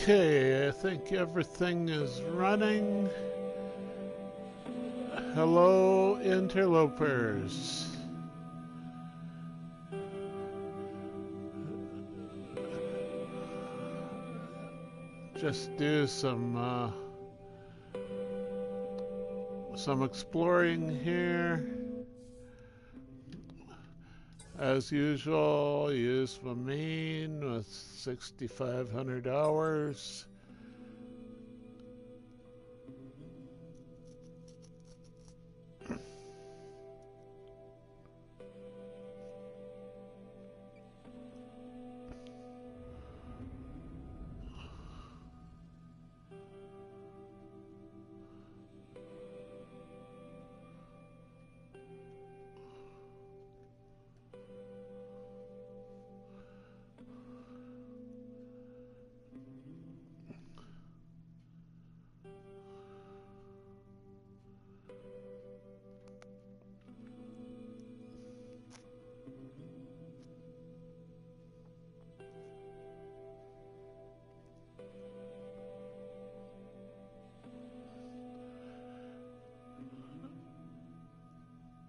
Okay, I think everything is running. Hello, interlopers. Just do some exploring here. As usual, use my main with 6,500 hours.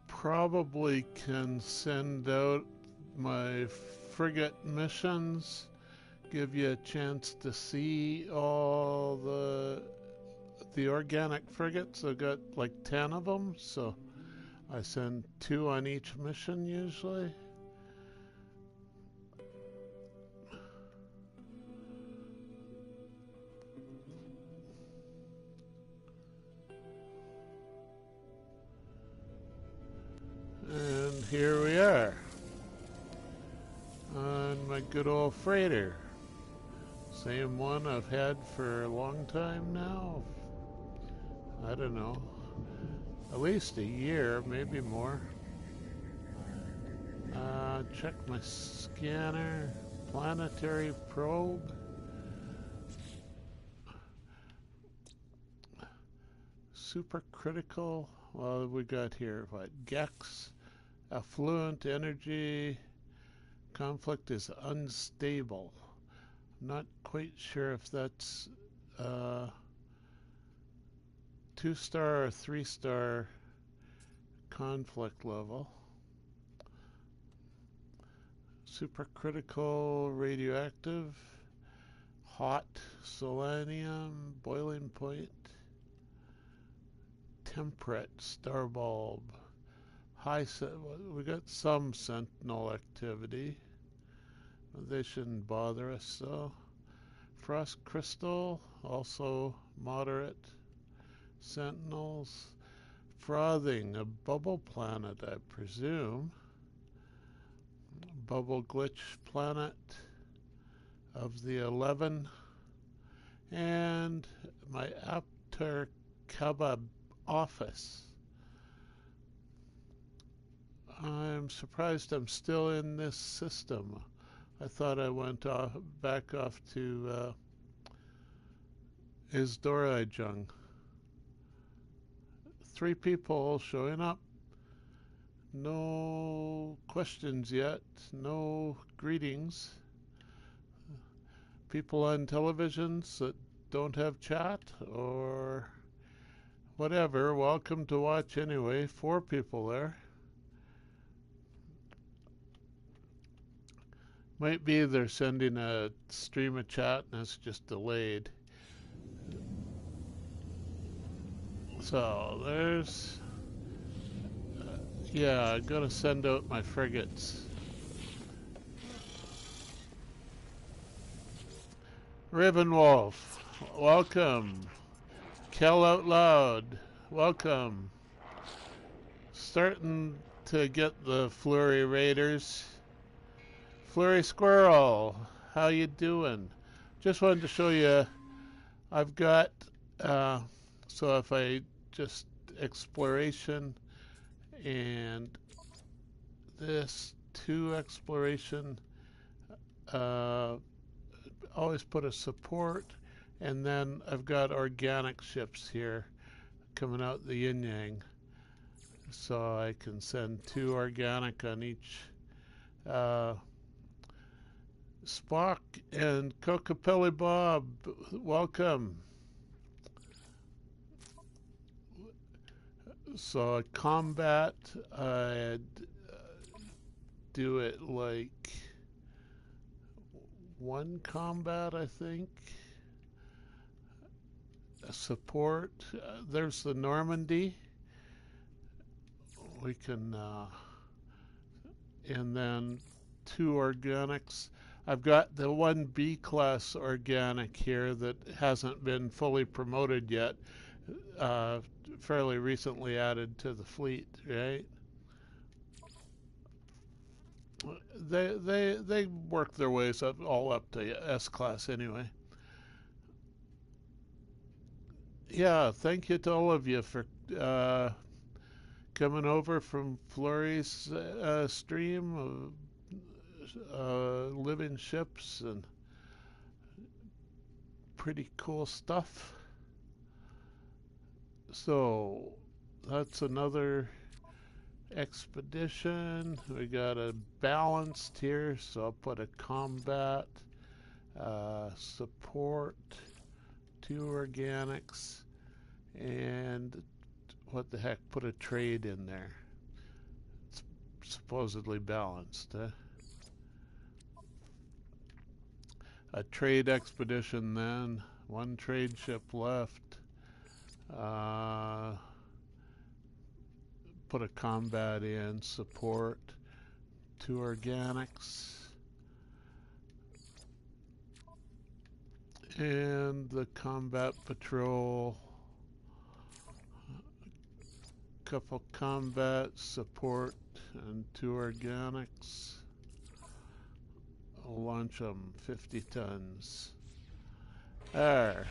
Probably can send out my frigate missions, give you a chance to see all the organic frigates. I've got like 10 of them, so I send 2 on each mission usually. And here we are on my good old freighter. Same one I've had for a long time now. I don't know, at least a year, maybe more. Check my scanner, planetary probe. Supercritical, well, we got here, what, Gex, affluent energy, conflict is unstable. Not quite sure if that's 2-star or 3-star conflict level. Supercritical, radioactive, hot, selenium, boiling point, temperate, starbulb, high, we got some sentinel activity. They shouldn't bother us though. Frost crystal, also moderate. Sentinels. Frothing, a bubble planet, I presume. Bubble glitch planet of the 11. And my Apter Kaba office. I'm surprised I'm still in this system. I thought I went back off to Isdorai-jung. 3 people showing up. No questions yet. No greetings. People on televisions that don't have chat or whatever. Welcome to watch anyway. 4 people there. Might be they're sending a stream of chat and it's just delayed. So there's, yeah, I'm gonna send out my frigates. Ravenwolf, welcome. Kel Out Loud, welcome. Starting to get the Flurry Raiders. Flurry Squirrel, how you doing? Just wanted to show you, I've got, so if I just exploration and this 2 exploration, always put a support, and then I've got organic ships here coming out the yin yang, so I can send 2 organic on each Spock and Kokopelli Bob, welcome. So combat, I'd do it like one combat, I think. Support, there's the Normandy. We can, and then 2 organics. I've got the 1 B class organic here that hasn't been fully promoted yet, fairly recently added to the fleet, right? They work their ways up all up to S class anyway. Yeah, thank you to all of you for coming over from Flurry's stream of living ships and pretty cool stuff. So that's another expedition. We got a balanced here, so I'll put a combat, support, 2 organics, and what the heck, put a trade in there. It's supposedly balanced. A trade expedition then, 1 trade ship left. Put a combat in, support, 2 organics, and the combat patrol, couple combat, support, and 2 organics. I'll launch them 50 tons. There.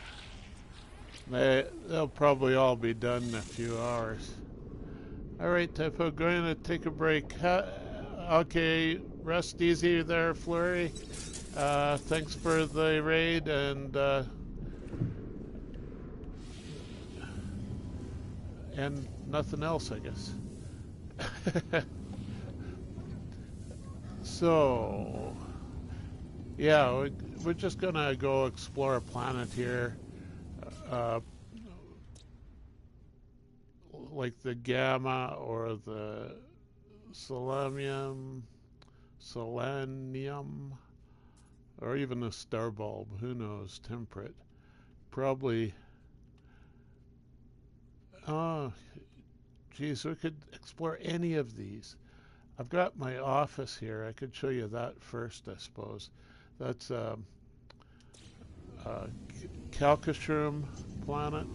They'll probably all be done in a few hours. Alright, Typo, going to take a break. Okay, rest easy there, Flurry. Thanks for the raid, and nothing else, I guess. So, yeah, we're just gonna go explore a planet here. Like the Gamma or the Selenium, or even a star bulb, who knows, temperate. Probably, oh, geez, we could explore any of these. I've got my office here. I could show you that first, I suppose. That's Calcashroom planet,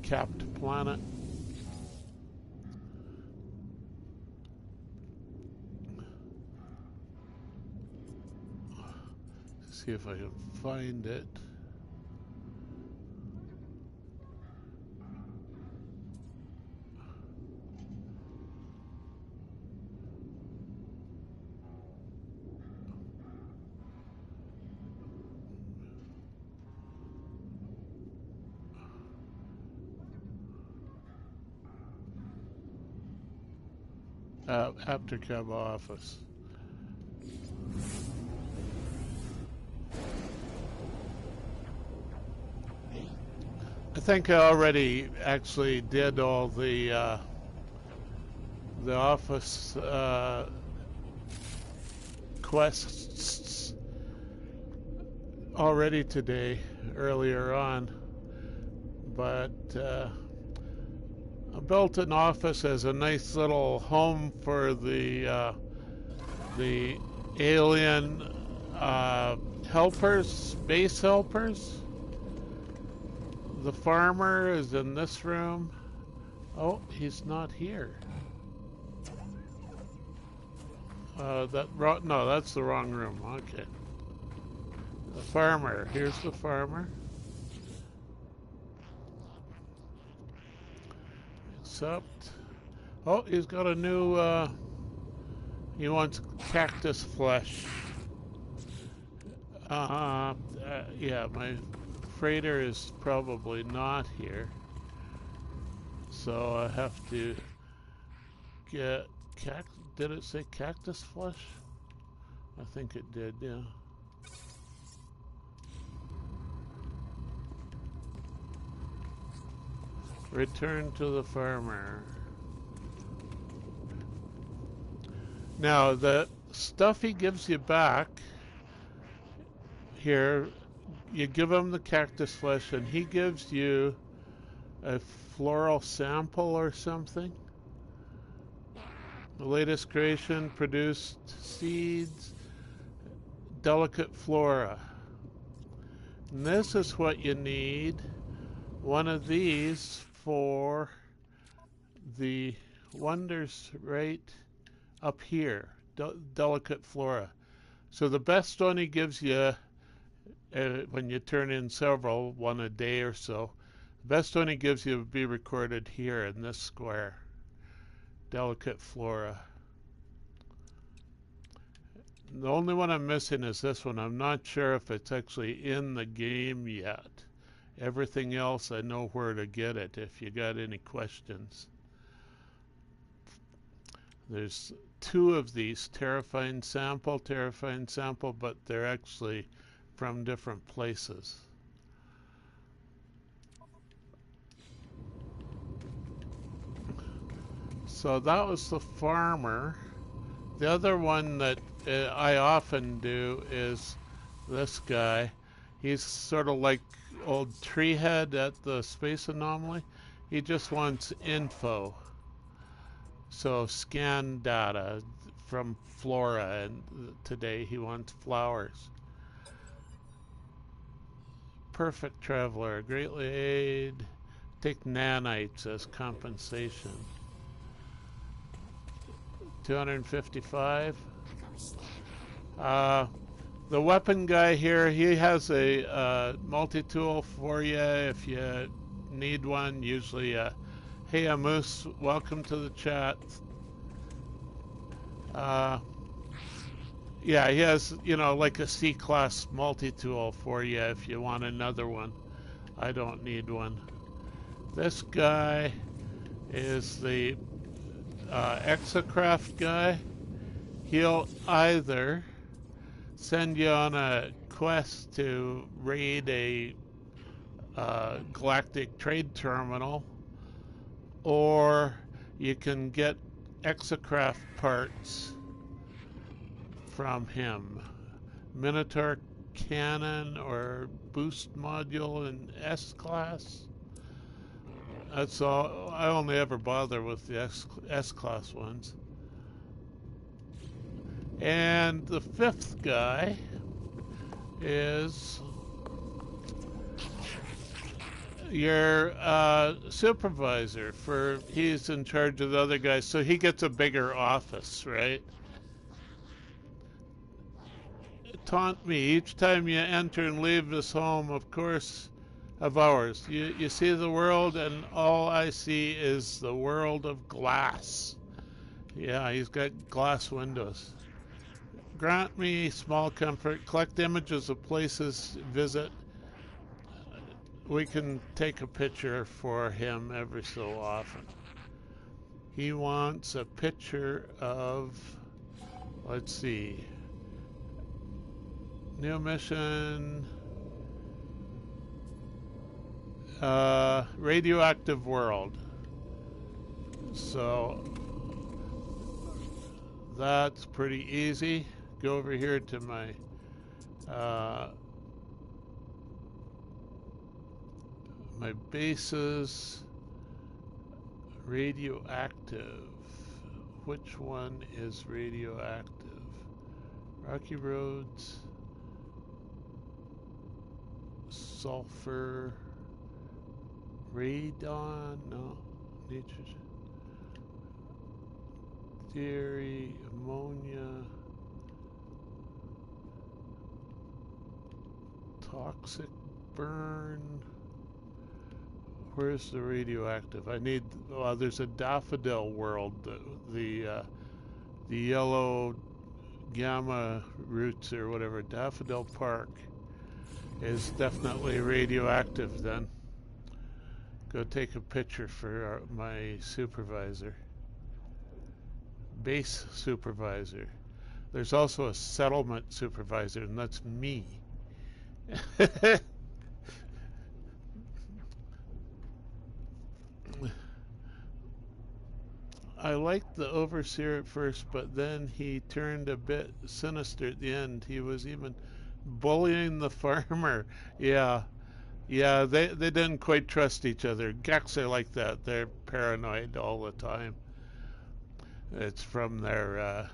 capped planet. See if I can find it. Aftercab office. I think I already actually did all the office quests already today, earlier on, but I built an office as a nice little home for the alien helpers, base helpers. The farmer is in this room. Oh, he's not here. No, that's the wrong room. Okay. The farmer. Here's the farmer. Accept. Oh, he's got a new, he wants cactus flesh. Yeah, my freighter is probably not here. So I have to get did it say cactus flesh? I think it did, yeah. Return to the farmer. Now, the stuff he gives you back here, you give him the cactus flesh, and he gives you a floral sample or something. The latest creation produced seeds, delicate flora. And this is what you need. One of these for the wonders right up here, delicate flora. So the best one he gives you, when you turn in several, one a day or so, the best one he gives you would be recorded here in this square, delicate flora. The only one I'm missing is this one. I'm not sure if it's actually in the game yet. Everything else I know where to get it if you got any questions. There's two of these, terrifying sample, but they're actually from different places. So that was the farmer. The other one that I often do is this guy. He's sort of like old Treehead at the Space Anomaly. He just wants info. So scan data from flora, and today he wants flowers. Perfect traveler, greatly aid. Take nanites as compensation. 255. The weapon guy here, he has a multi-tool for you if you need one. Usually, hey, Moose, welcome to the chat. Yeah, he has, you know, like a C-class multi-tool for you if you want another one. I don't need one. This guy is the Exocraft guy. He'll either send you on a quest to raid a galactic trade terminal, or you can get Exocraft parts from him. Minotaur cannon or boost module in S-class. That's all. I only ever bother with the S-class ones. And the fifth guy is your supervisor. He's in charge of the other guys, so he gets a bigger office, right? Taunt me each time you enter and leave this home, of course, of ours. You see the world, and all I see is the world of glass. Yeah, he's got glass windows. Grant me small comfort. Collect images of places visit. We can take a picture for him every so often. He wants a picture of, let's see, new mission, radioactive world. So that's pretty easy. Go over here to my my bases. Radioactive. Which one is radioactive? Rocky Roads, sulfur, radon, no, nitrogen, dairy, ammonia, toxic burn. Where's the radioactive? I need, there's a daffodil world, the yellow gamma roots or whatever, Daffodil Park is definitely radioactive then. Go take a picture for my supervisor. Base supervisor. There's also a settlement supervisor, and that's me. I liked the overseer at first, but then he turned a bit sinister at the end. He was even bullying the farmer. Yeah, yeah, they didn't quite trust each other. Gecks are like that. They're paranoid all the time. It's from their,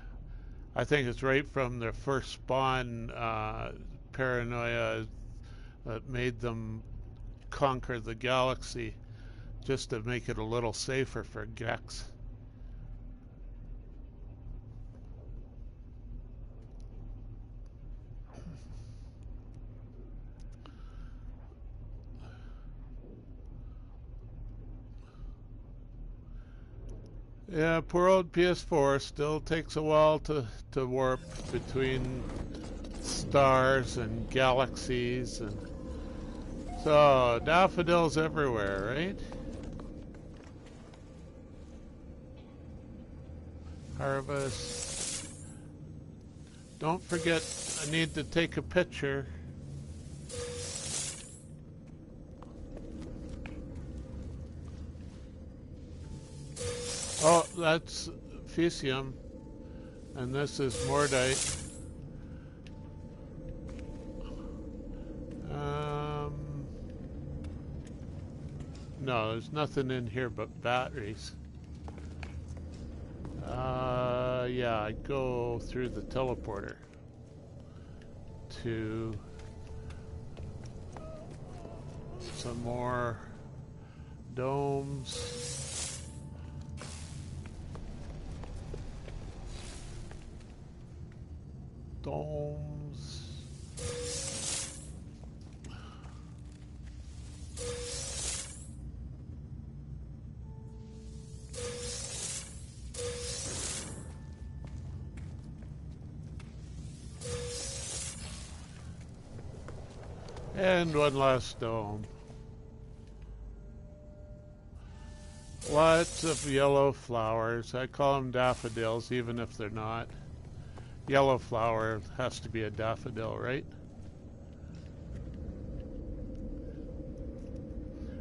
I think it's right from their first spawn paranoia that made them conquer the galaxy just to make it a little safer for Gex. Yeah, poor old PS4 still takes a while to warp between stars and galaxies, and so daffodils everywhere, right? Harvest. Don't forget, I need to take a picture. Oh, that's Fecium, and this is Mordite. No, there's nothing in here but batteries. Yeah, I go through the teleporter to some more domes. And one last dome. Lots of yellow flowers. I call them daffodils, even if they're not. Yellow flower has to be a daffodil, right?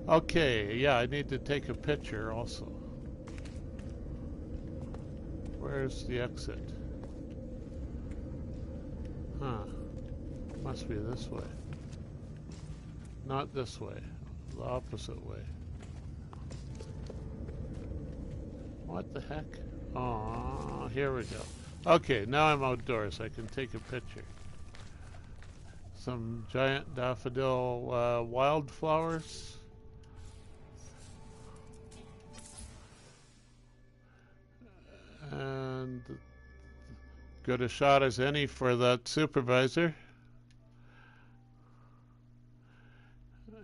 Okay, yeah, I need to take a picture also. Where's the exit? Huh. Must be this way. Not this way. The opposite way. What the heck? Oh, here we go. Okay, now I'm outdoors. I can take a picture. Some giant daffodil wildflowers. And good a shot as any for that supervisor.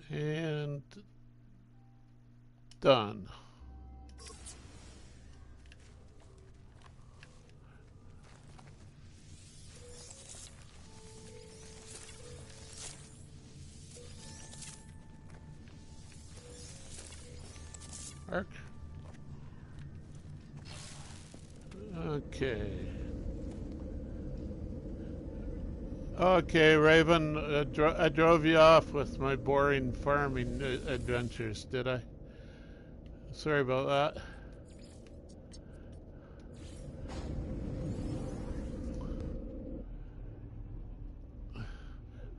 And done. Arc. Okay. Okay, Raven, I drove you off with my boring farming adventures, did I? Sorry about that.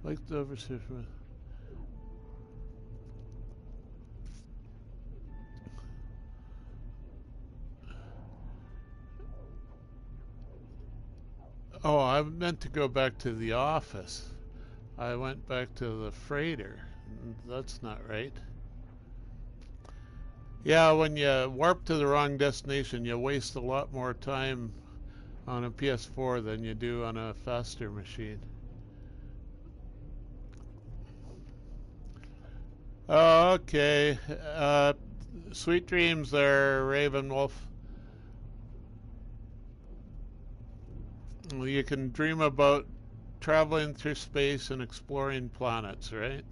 Like the overseer. Oh, I meant to go back to the office. I went back to the freighter. That's not right. Yeah, when you warp to the wrong destination, you waste a lot more time on a PS4 than you do on a faster machine. Okay. Sweet dreams there, Raven Wolf. You can dream about traveling through space and exploring planets, right?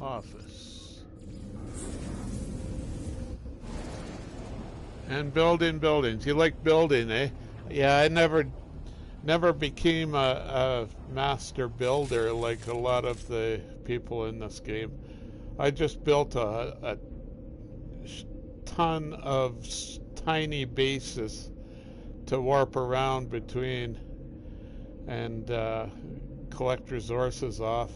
office. And building buildings. You like building, eh? Yeah, I never became a master builder like a lot of the people in this game. I just built a ton of tiny bases to warp around between and collect resources off.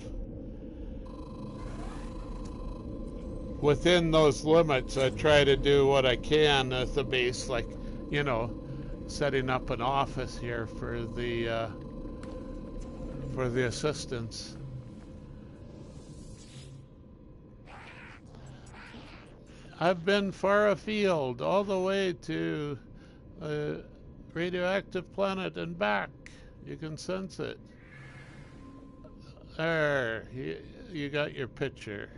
Within those limits, I try to do what I can at the base, like, you know, setting up an office here for the assistants. I've been far afield, all the way to a radioactive planet and back. You can sense it. There, you got your picture.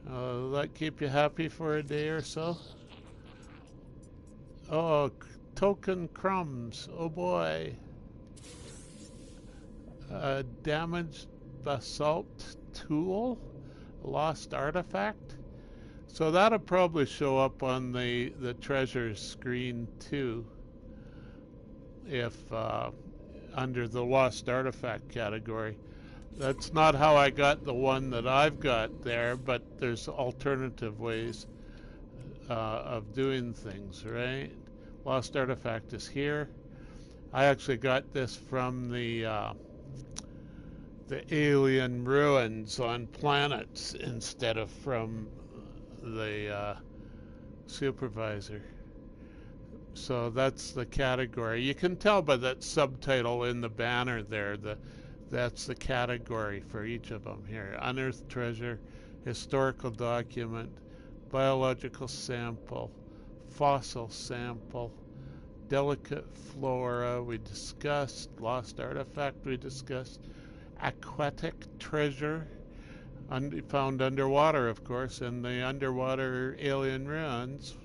Will that keep you happy for a day or so? Oh, token crumbs. Oh boy. A damaged basalt tool? Lost artifact? So that'll probably show up on the treasure screen too, if under the lost artifact category. That's not how I got the one that I've got there, but there's alternative ways of doing things, right? Lost artifact is here. I actually got this from the alien ruins on planets instead of from the supervisor. So that's the category. You can tell by that subtitle in the banner there, that's the category for each of them here. Unearthed treasure, historical document, biological sample, fossil sample, delicate flora we discussed, lost artifact we discussed, aquatic treasure, found underwater, of course, in the underwater alien ruins.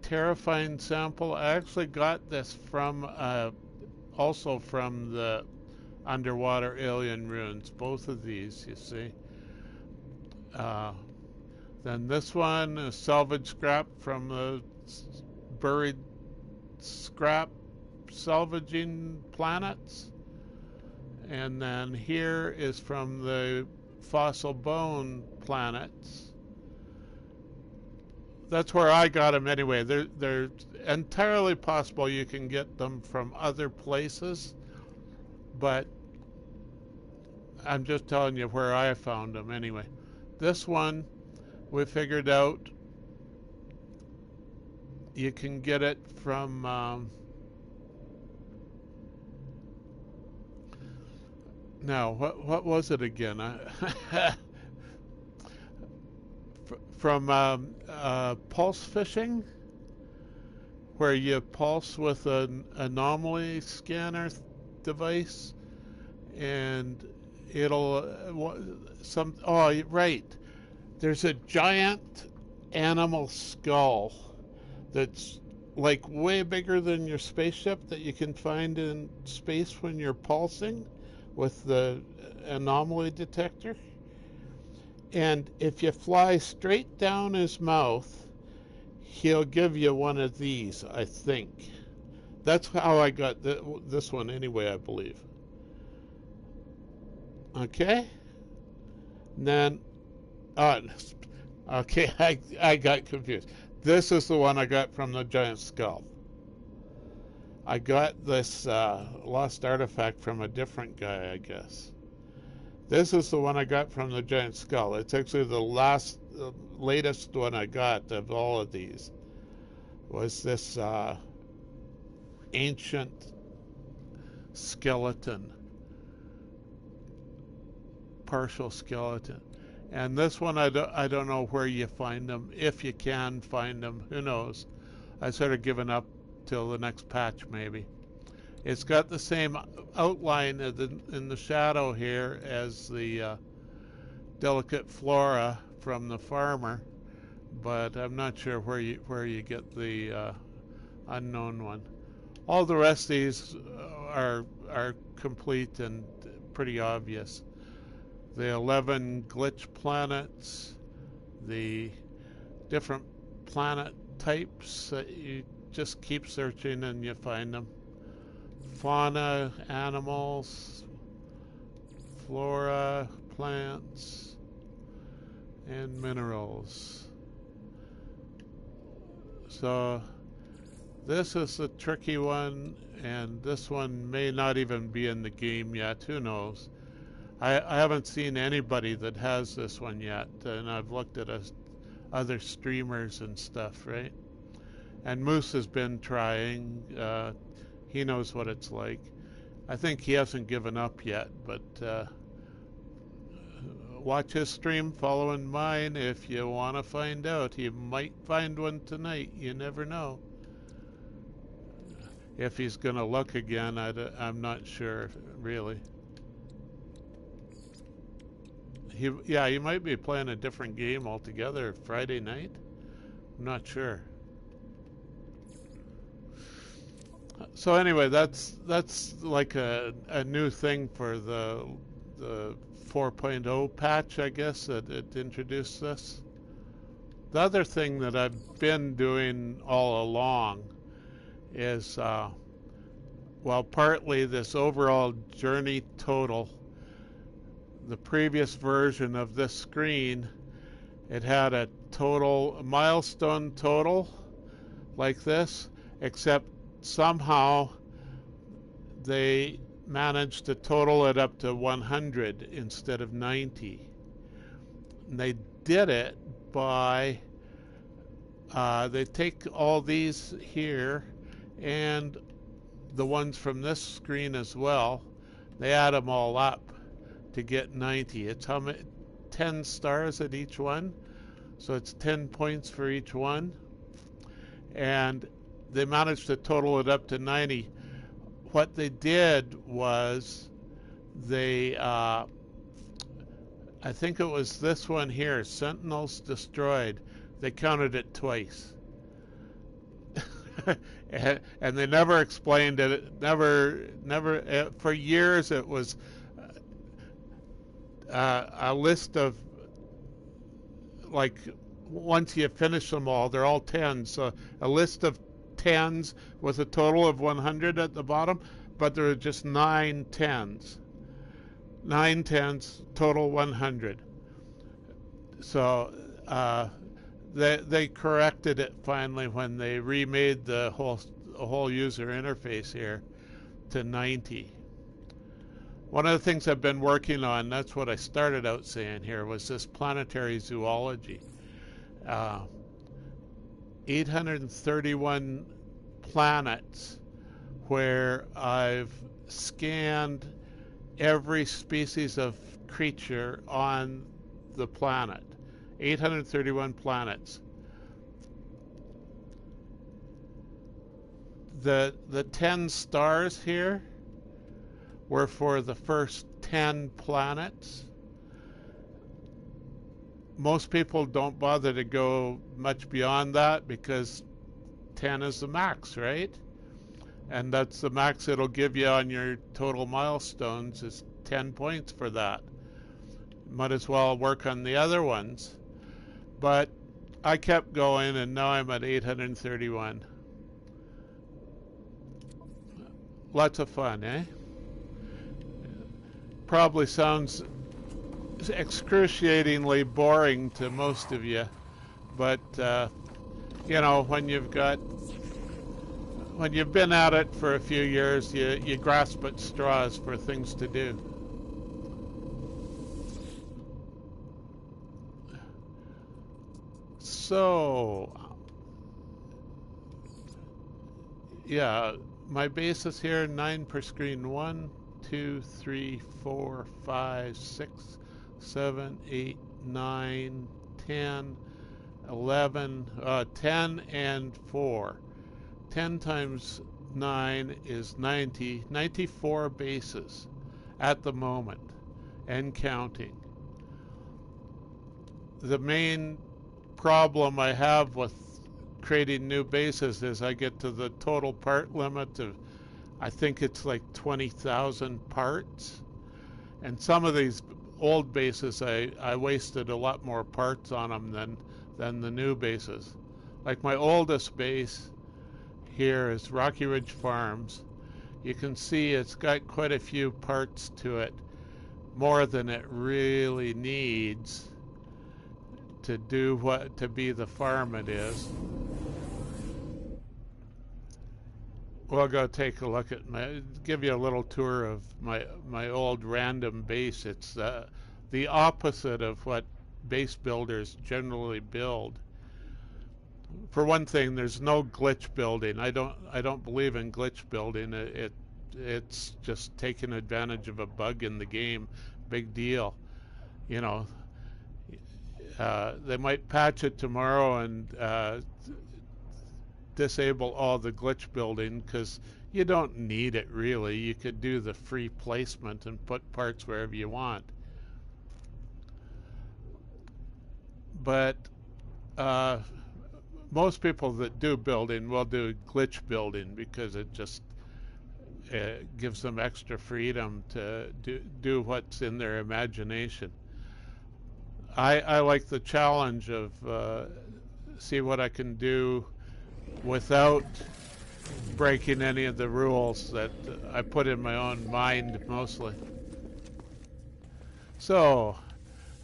Terrifying sample. I actually got this from also from the underwater alien ruins, both of these, you see. Then this one is salvage scrap from the buried scrap salvaging planets. And then here is from the fossil bone planets. That's where I got them anyway. They're entirely possible you can get them from other places, but I'm just telling you where I found them anyway. This one, we figured out you can get it from now, what was it again? From pulse fishing, where you pulse with an anomaly scanner device, and it'll oh, right. There's a giant animal skull that's like way bigger than your spaceship that you can find in space when you're pulsing with the anomaly detector. And if you fly straight down his mouth, he'll give you one of these, I think. That's how I got this one anyway, I believe. Okay? And then, okay, I got confused. This is the one I got from the giant skull. I got this lost artifact from a different guy, I guess. This is the one I got from the giant skull. It's actually the latest one I got of all of these. Was this ancient skeleton, partial skeleton. And this one, I don't know where you find them. If you can find them, who knows? I sort of given up till the next patch, maybe. It's got the same outline in the shadow here as the delicate flora from the farmer, but I'm not sure where you get the unknown one. All the rest of these are complete and pretty obvious. the 11 glitch planets, the different planet types that you just keep searching and you find them. Fauna, animals, flora, plants, and minerals. So this is the tricky one, and this one may not even be in the game yet. Who knows? I haven't seen anybody that has this one yet, and I've looked at other streamers and stuff, right? And Moose has been trying. He knows what it's like. I think he hasn't given up yet, but watch his stream following mine if you want to find out. You might find one tonight. You never know. If he's going to look again, I'm not sure, really. Yeah, he might be playing a different game altogether Friday night. I'm not sure. So anyway, that's like a new thing for the 4.0 patch, I guess, that it introduced this. The other thing that I've been doing all along is, well, partly this overall journey total. The previous version of this screen, it had a milestone total like this, except somehow they managed to total it up to 100 instead of 90. And they did it by, they take all these here and the ones from this screen as well, they add them all up to get 90. It's how many, 10 stars at each one, so it's 10 points for each one, and they managed to total it up to 90. What they did was they, I think it was this one here, Sentinels Destroyed. They counted it twice. And they never explained it. Never, for years it was a list of, like, once you finish them all, they're all 10. So a list of 10s with a total of 100 at the bottom, but there are just 9 10s. 9 10s, total 100. So they corrected it finally when they remade the whole user interface here to 90. One of the things I've been working on, that's what I started out saying here, was this planetary zoology. 831 planets where I've scanned every species of creature on the planet. 831 planets. The 10 stars here were for the first 10 planets. Most people don't bother to go much beyond that because 10 is the max, right? And that's the max it'll give you on your total milestones is 10 points for that. Might as well work on the other ones. But I kept going and now I'm at 831. Lots of fun, eh? Probably sounds excruciatingly boring to most of you, but you know, when you've been at it for a few years, you grasp at straws for things to do. So yeah, my base is here, 9 per screen. 1, 2, 3, 4, 5, 6, 7, 8, 9, 10, 11, 10 and 4. 10 times 9 is 90, 94 bases at the moment, and counting. The main problem I have with creating new bases is I get to the total part limit of, I think it's like 20,000 parts. And some of these old bases, I wasted a lot more parts on them than the new bases. Like my oldest base here is Rocky Ridge Farms. You can see it's got quite a few parts to it, more than it really needs to do what to be the farm it is. We'll go take a look at give you a little tour of my old random base. It's the opposite of what base builders generally build. For one thing, there's no glitch building. I don't believe in glitch building. It's just taking advantage of a bug in the game. Big deal. You know, they might patch it tomorrow and disable all the glitch building, because you don't need it really. You could do the free placement and put parts wherever you want. But most people that do building will do glitch building because it just gives them extra freedom to do what's in their imagination. I like the challenge of see what I can do without breaking any of the rules that I put in my own mind mostly. So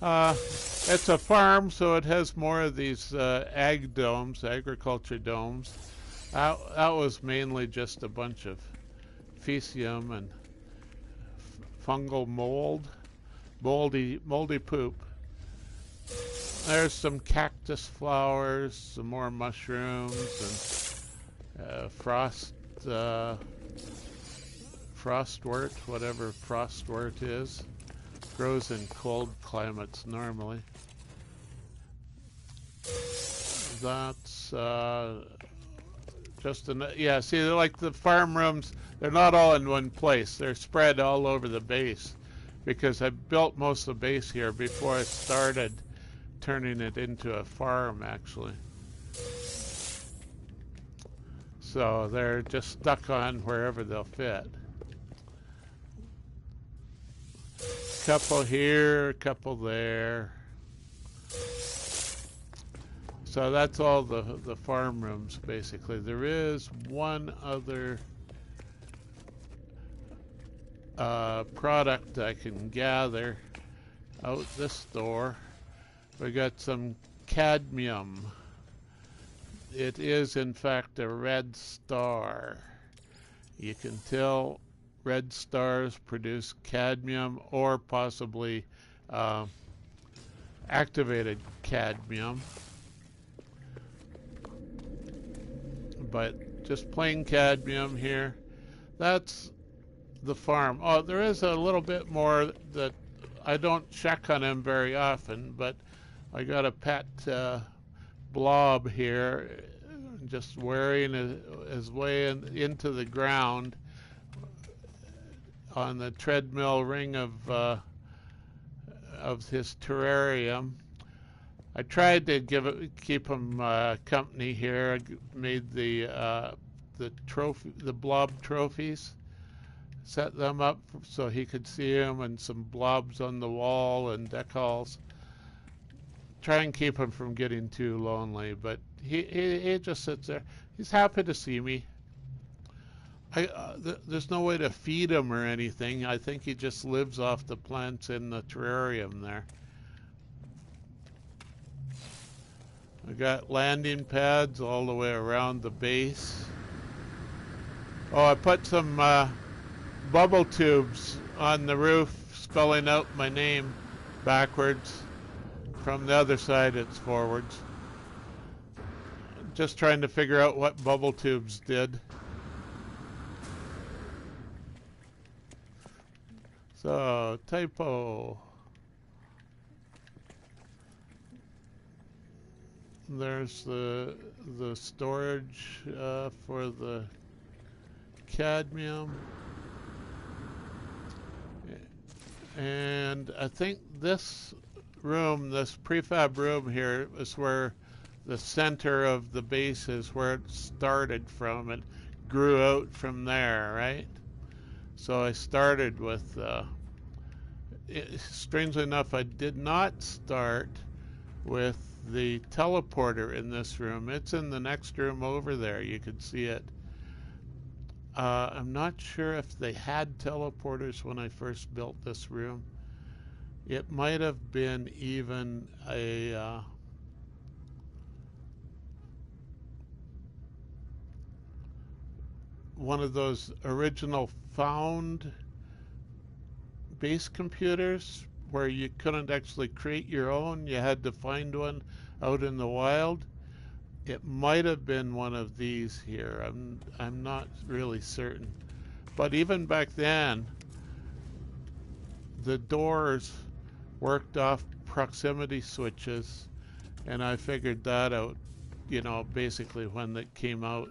it's a farm, so it has more of these ag domes, agriculture domes. That was mainly just a bunch of faecium and fungal mold, moldy poop. There's some cactus flowers, some more mushrooms, and frostwort, whatever frostwort is. Grows in cold climates normally. That's just yeah, see, they're like the farm rooms, they're not all in one place. They're spread all over the base, because I built most of the base here before I started turning it into a farm, actually. So they're just stuck on wherever they'll fit. Couple here, couple there. So that's all the farm rooms, basically. There is one other product I can gather out this door. We got some cadmium. It is in fact a red star. You can tell red stars produce cadmium, or possibly activated cadmium. But just plain cadmium here. That's the farm. Oh, there is a little bit more that I don't check on him very often, but I got a pet blob here, just wearing his way into the ground on the treadmill ring of his terrarium. I tried to keep him company here. I made the blob trophies, set them up so he could see them, and some blobs on the wall and decals. Try and keep him from getting too lonely, but he just sits there. He's happy to see me. There's no way to feed him or anything. I think he just lives off the plants in the terrarium there. I got landing pads all the way around the base. Oh, I put some bubble tubes on the roof, spelling out my name backwards. From the other side, it's forwards. Just trying to figure out what bubble tubes did. So, Typo. There's the storage for the cadmium. And I think this room, this prefab room here, is where the center of the base is, where it started from. It grew out from there, right? So I started with strangely enough, I did not start with the teleporter in this room. It's in the next room over there. You can see it. I'm not sure if they had teleporters when I first built this room. It might have been even a one of those original found base computers where you couldn't actually create your own. You had to find one out in the wild. It might have been one of these here. I'm not really certain. But even back then, the doors worked off proximity switches, and I figured that out, you know, basically when it came out.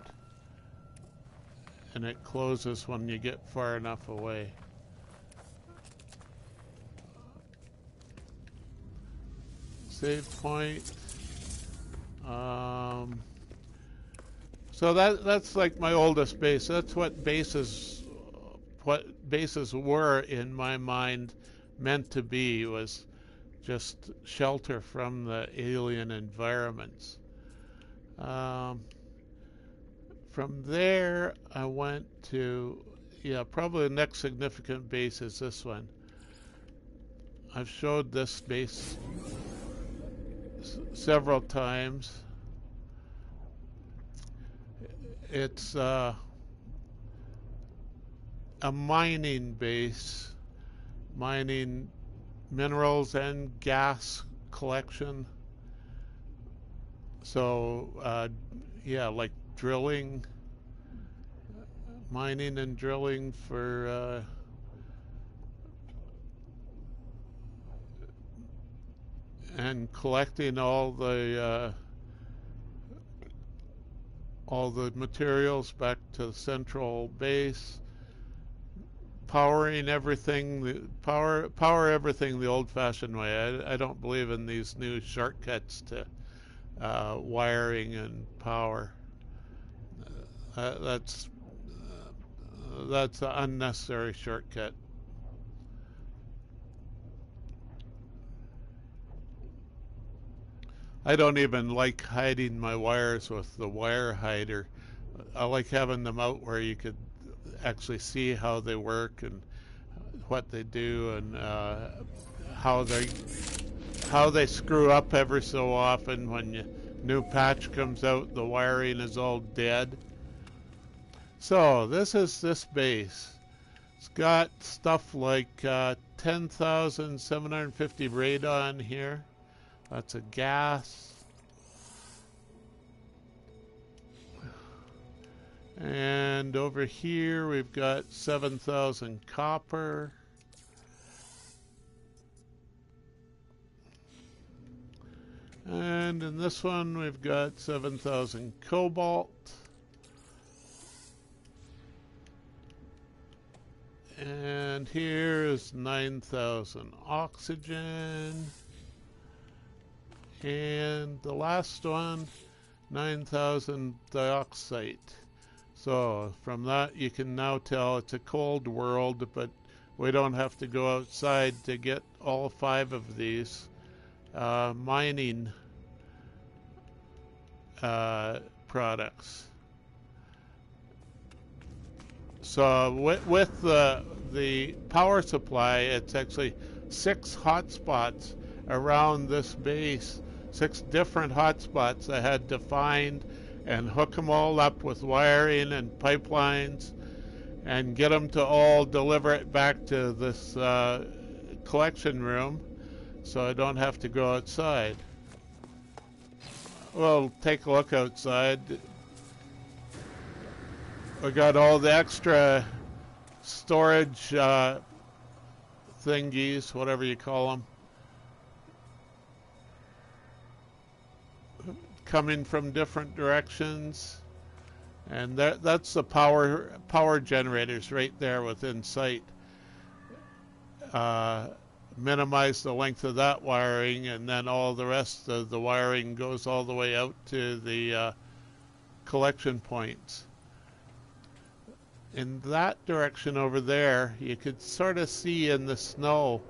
And it closes when you get far enough away. Save point. So that's like my oldest base. That's what bases were in my mind meant to be, was just shelter from the alien environments. From there, I went to, probably the next significant base is this one. I've showed this base several times. It's a mining base, mining minerals and gas collection. So, yeah, like drilling, mining and drilling for and collecting all the materials back to the central base, powering everything, power everything the old-fashioned way. I don't believe in these new shortcuts to wiring and power. That's an unnecessary shortcut. I don't even like hiding my wires with the wire hider. I like having them out where you could actually see how they work and what they do, and how they screw up every so often. When new patch comes out, the wiring is all dead. So this is this base. It's got stuff like 10,750 radon here. That's a gas. And over here we've got 7,000 copper. And in this one we've got 7,000 cobalt. And here is 9,000 oxygen. And the last one, 9,000 dioxide. So from that you can now tell it's a cold world, but we don't have to go outside to get all 5 of these mining products. So with the power supply, it's actually 6 hotspots around this base, 6 different hotspots I had to find and hook them all up with wiring and pipelines and get them to all deliver it back to this collection room so I don't have to go outside. We'll take a look outside. We got all the extra storage thingies, whatever you call them, coming from different directions, and that's the power generators right there within sight. Minimize the length of that wiring, and then all the rest of the wiring goes all the way out to the collection points. In that direction over there, you could sort of see in the snow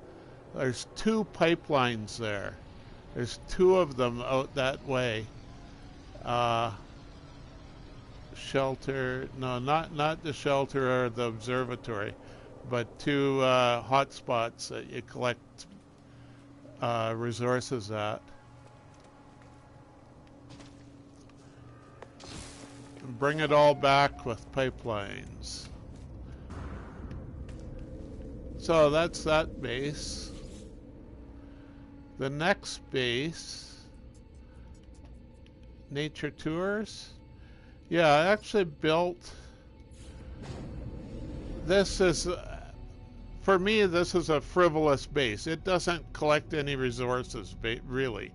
There's two pipelines there. There's two of them out that way. Shelter, no, not the shelter or the observatory, but two hotspots that you collect resources at. And bring it all back with pipelines. So that's that base. The next base, nature tours. Yeah, I actually built, this is, for me, this is a frivolous base. It doesn't collect any resources, really.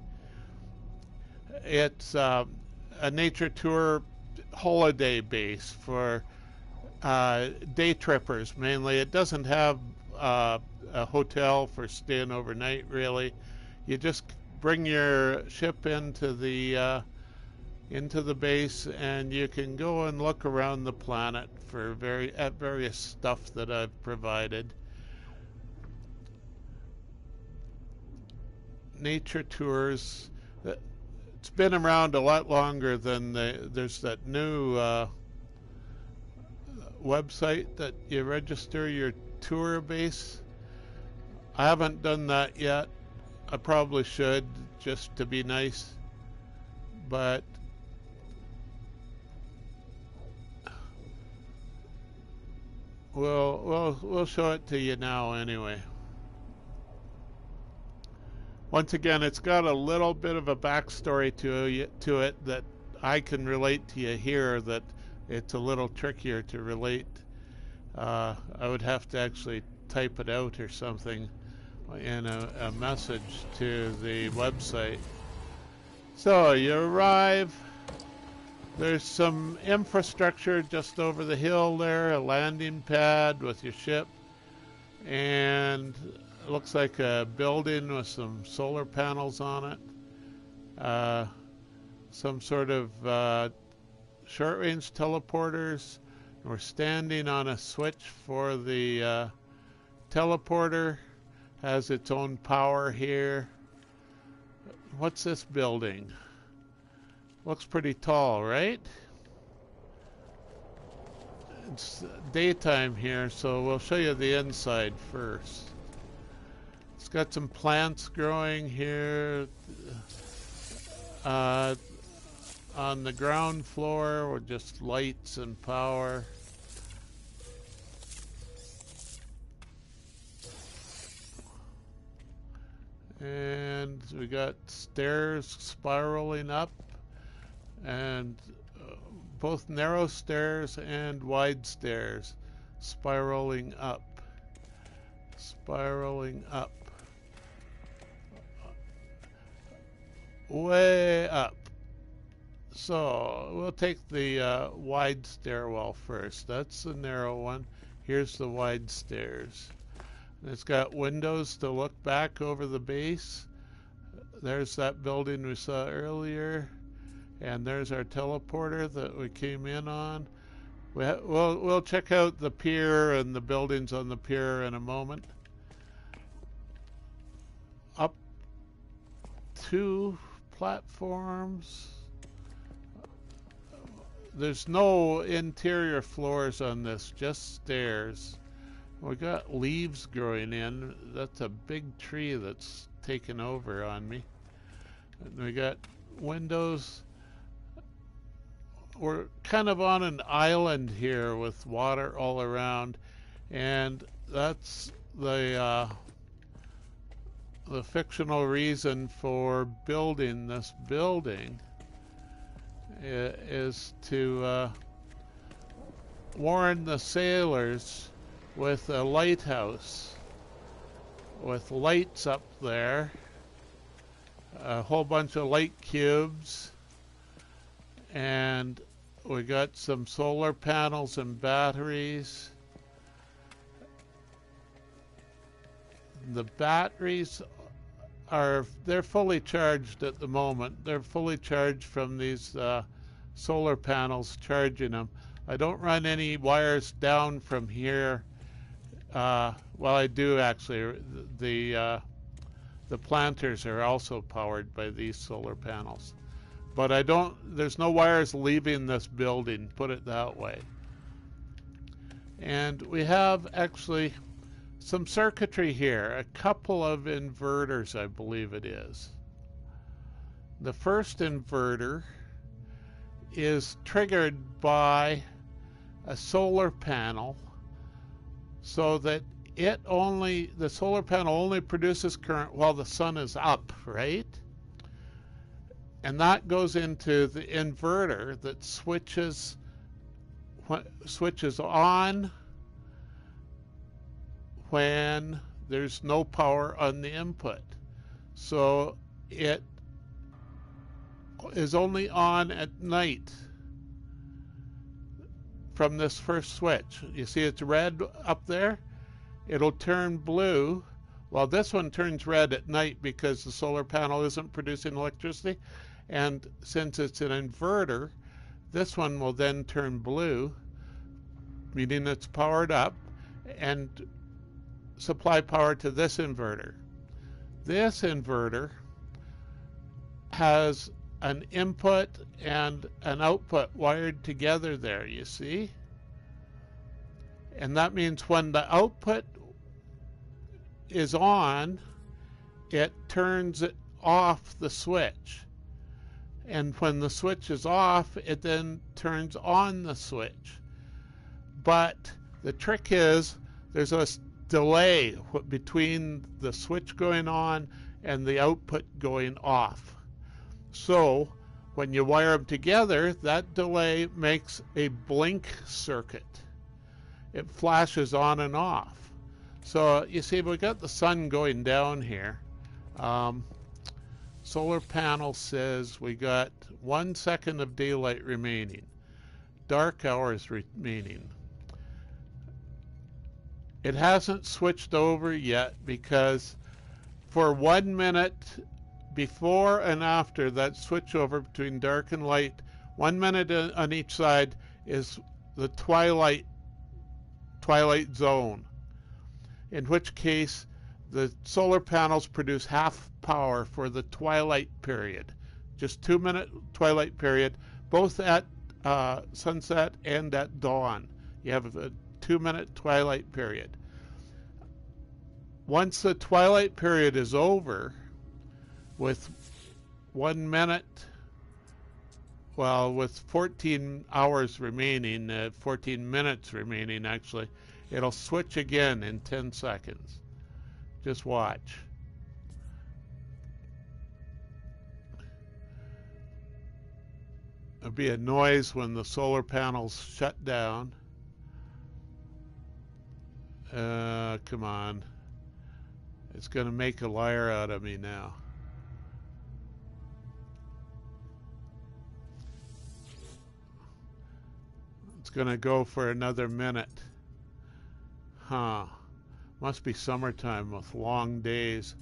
It's a nature tour holiday base for day trippers, mainly. It doesn't have a hotel for staying overnight, really. You just bring your ship into the base, and you can go and look around the planet for various stuff that I've provided. Nature tours. It's been around a lot longer than there's that new website that you register your tour base. I haven't done that yet. I probably should, just to be nice, but we'll show it to you now anyway. Once again, it's got a little bit of a backstory to it that I can relate to you here, that it's a little trickier to relate. I would have to actually type it out or something in a message to the website. So you arrive. There's some infrastructure just over the hill there, a landing pad with your ship, and it looks like a building with some solar panels on it. Some sort of short-range teleporters. We're standing on a switch for the teleporter. Has its own power here. What's this building? Looks pretty tall, right? It's daytime here, so we'll show you the inside first. It's got some plants growing here. On the ground floor with just lights and power. And we got stairs spiraling up, and both narrow stairs and wide stairs spiraling up. Spiraling up. Way up. So we'll take the wide stairwell first. That's the narrow one. Here's the wide stairs. It's got windows to look back over the base. There's that building we saw earlier. And there's our teleporter that we came in on. We'll check out the pier and the buildings on the pier in a moment. Up 2 platforms. There's no interior floors on this, just stairs. We got leaves growing in. That's a big tree that's taken over on me. And we got windows. We're kind of on an island here with water all around, and that's the fictional reason for building this building is to warn the sailors with a lighthouse with lights up there, a whole bunch of light cubes, and we got some solar panels and batteries. The batteries they're fully charged at the moment. They're fully charged from these solar panels charging them. I don't run any wires down from here well, I do actually. The planters are also powered by these solar panels. But I don't, there's no wires leaving this building, put it that way. And we have actually some circuitry here, a couple of inverters, I believe it is. The first inverter is triggered by a solar panel so that the solar panel only produces current while the sun is up, right? And that goes into the inverter that switches on when there's no power on the input. So it is only on at night from this first switch. You see it's red up there? It'll turn blue. Well, this one turns red at night because the solar panel isn't producing electricity. And since it's an inverter, this one will then turn blue, meaning it's powered up, and supply power to this inverter. This inverter has an input and an output wired together there, you see? And that means when the output is on, it turns it off the switch. And when the switch is off, it then turns on the switch. But the trick is there's a delay between the switch going on and the output going off. So when you wire them together, that delay makes a blink circuit. It flashes on and off. So you see, we got the sun going down here. Solar panel says we got 1 second of daylight remaining, dark hours remaining. It hasn't switched over yet because for 1 minute before and after that switchover between dark and light, 1 minute on each side is the twilight zone, in which case the solar panels produce half power for the twilight period, just 2 minute twilight period, both at sunset and at dawn. You have a 2 minute twilight period. Once the twilight period is over, with 1 minute, well, with 14 hours remaining, 14 minutes remaining actually, it'll switch again in 10 seconds. Just watch. There'll be a noise when the solar panels shut down. Come on. It's going to make a liar out of me now. It's going to go for another minute. Huh. Must be summertime with long days.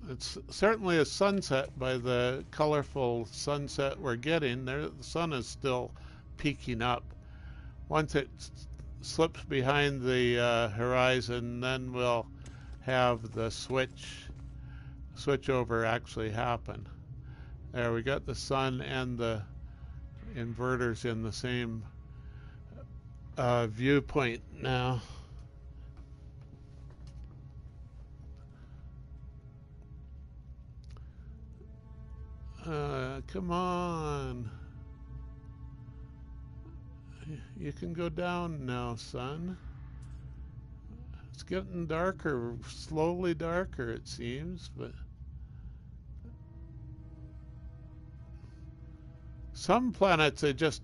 It's certainly a sunset by the colorful sunset we're getting. The sun is still peeking up. Once it slips behind the horizon, then we'll have the switch over actually happen. There, we got the sun and the inverters in the same viewpoint now. Come on. You can go down now, son. It's getting darker, slowly darker it seems, but some planets, they just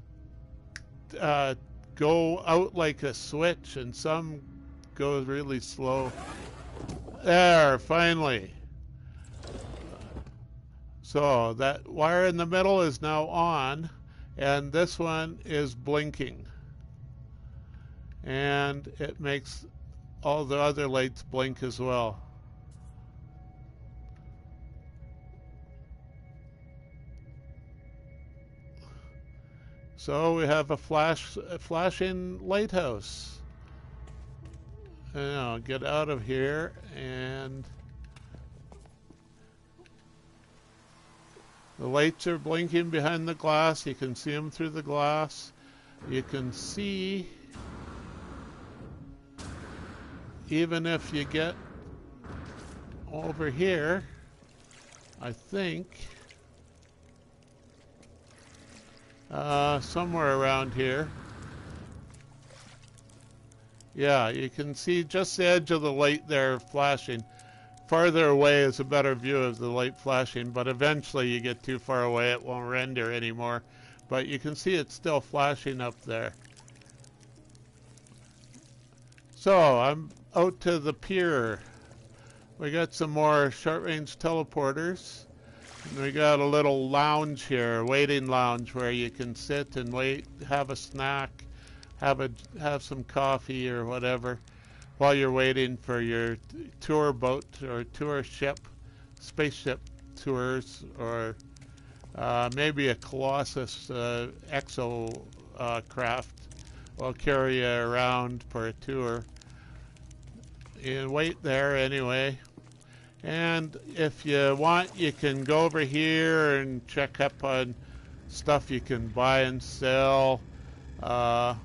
go out like a switch, and some go really slow. There, finally. So that wire in the middle is now on, and this one is blinking. And it makes all the other lights blink as well. So we have a flashing lighthouse. Now get out of here, and the lights are blinking behind the glass. You can see them through the glass. You can see, even if you get over here, I think, somewhere around here. Yeah, you can see just the edge of the light there flashing. Farther away is a better view of the light flashing, but eventually you get too far away, it won't render anymore. But you can see it's still flashing up there. So I'm out to the pier. We got some more short-range teleporters. And we got a little lounge here, waiting lounge, where you can sit and wait, have a snack, have some coffee or whatever, while you're waiting for your tour boat or tour ship, spaceship tours, or maybe a Colossus exo craft will carry you around for a tour. You wait there anyway. And if you want, you can go over here and check up on stuff you can buy and sell. A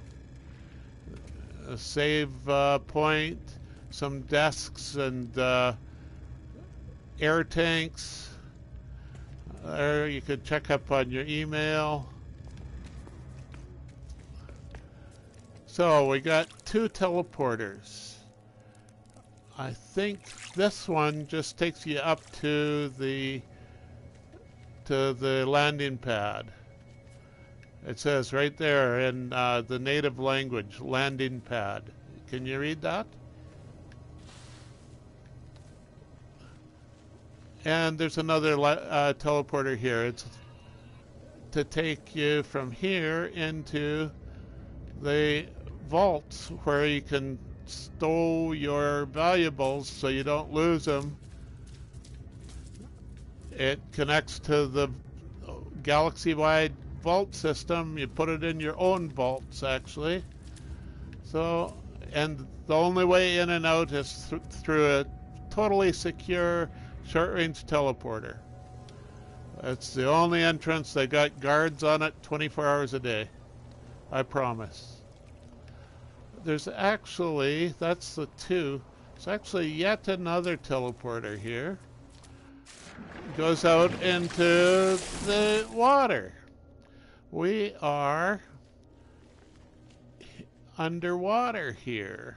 save point, some desks and air tanks. There you could check up on your email. So we got 2 teleporters. I think this one just takes you up to the landing pad. It says right there in the native language, landing pad. Can you read that? And there's another teleporter here. It's to take you from here into the vaults where you can stow your valuables so you don't lose them. It connects to the galaxy-wide vault system. You put it in your own vaults, actually. So, and the only way in and out is through a totally secure short-range teleporter. It's the only entrance. They got guards on it 24 hours a day. I promise. There's actually, that's the 2. There's actually yet another teleporter here. It goes out into the water. We are underwater here.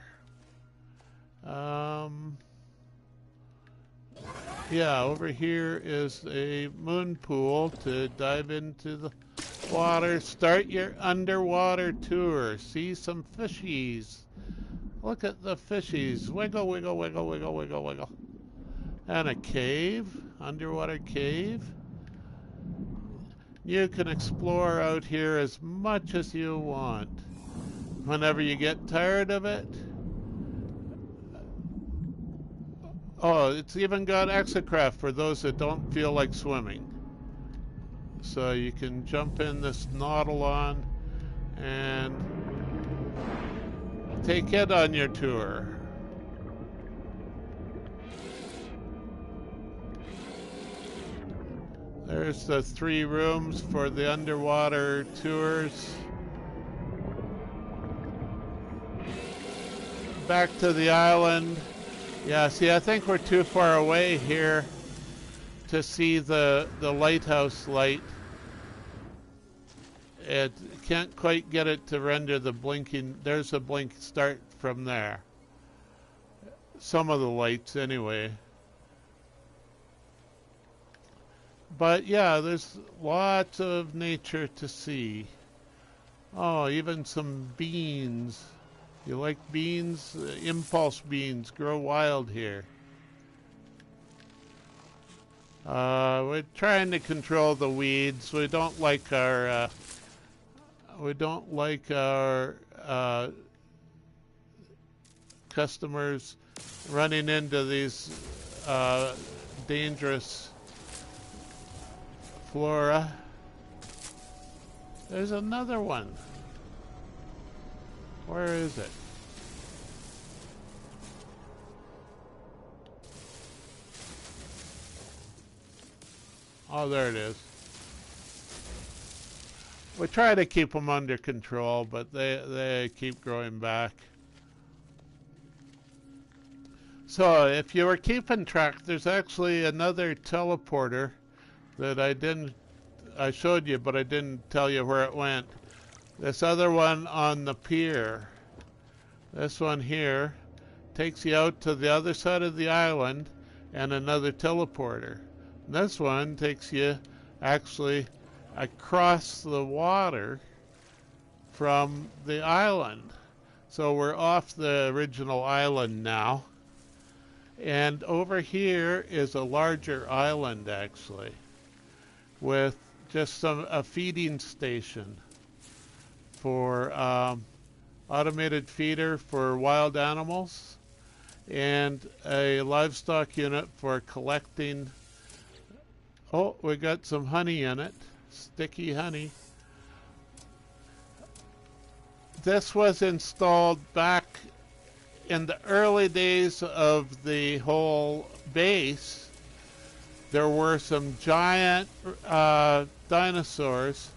Yeah, over here is a moon pool to dive into the water. Start your underwater tour. See some fishies. Look at the fishies. Wiggle, wiggle, wiggle, wiggle, wiggle, wiggle. And a cave, underwater cave. You can explore out here as much as you want. Whenever you get tired of it. Oh, it's even got exocraft for those that don't feel like swimming. So you can jump in this Nautilon and take it on your tour. There's the 3 rooms for the underwater tours. Back to the island. Yeah, see, I think we're too far away here to see the lighthouse light. It can't quite get it to render the blinking. There's a blink start from there. Some of the lights anyway. But yeah, there's lots of nature to see. Oh, even some beans. You like beans? Impulse beans grow wild here. We're trying to control the weeds. We don't like our customers running into these dangerous flora. There's another one. Where is it? Oh, there it is. We try to keep them under control, but they keep growing back. So if you were keeping track, there's actually another teleporter that I showed you, but I didn't tell you where it went. This other one on the pier. This one here takes you out to the other side of the island and another teleporter. And this one takes you actually across the water from the island. So we're off the original island now. And over here is a larger island actually, with just a feeding station for automated feeder for wild animals, and a livestock unit for collecting. Oh, we got some honey in it, sticky honey. This was installed back in the early days of the whole base. There were some giant dinosaurs,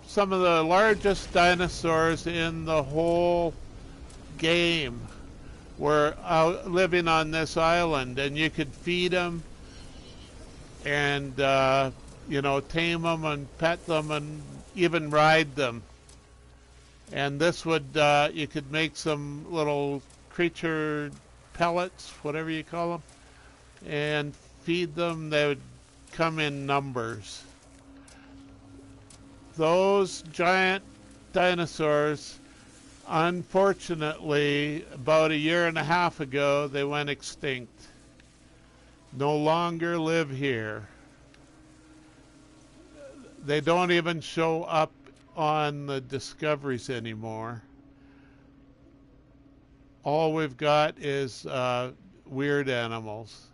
some of the largest dinosaurs in the whole game were living on this island, and you could feed them and you know, tame them and pet them and even ride them. And this would you could make some little creature pellets, whatever you call them, and feed them. They would come in numbers. Those giant dinosaurs, unfortunately, about a year and a half ago, they went extinct. No longer live here. They don't even show up on the discoveries anymore. All we've got is weird animals.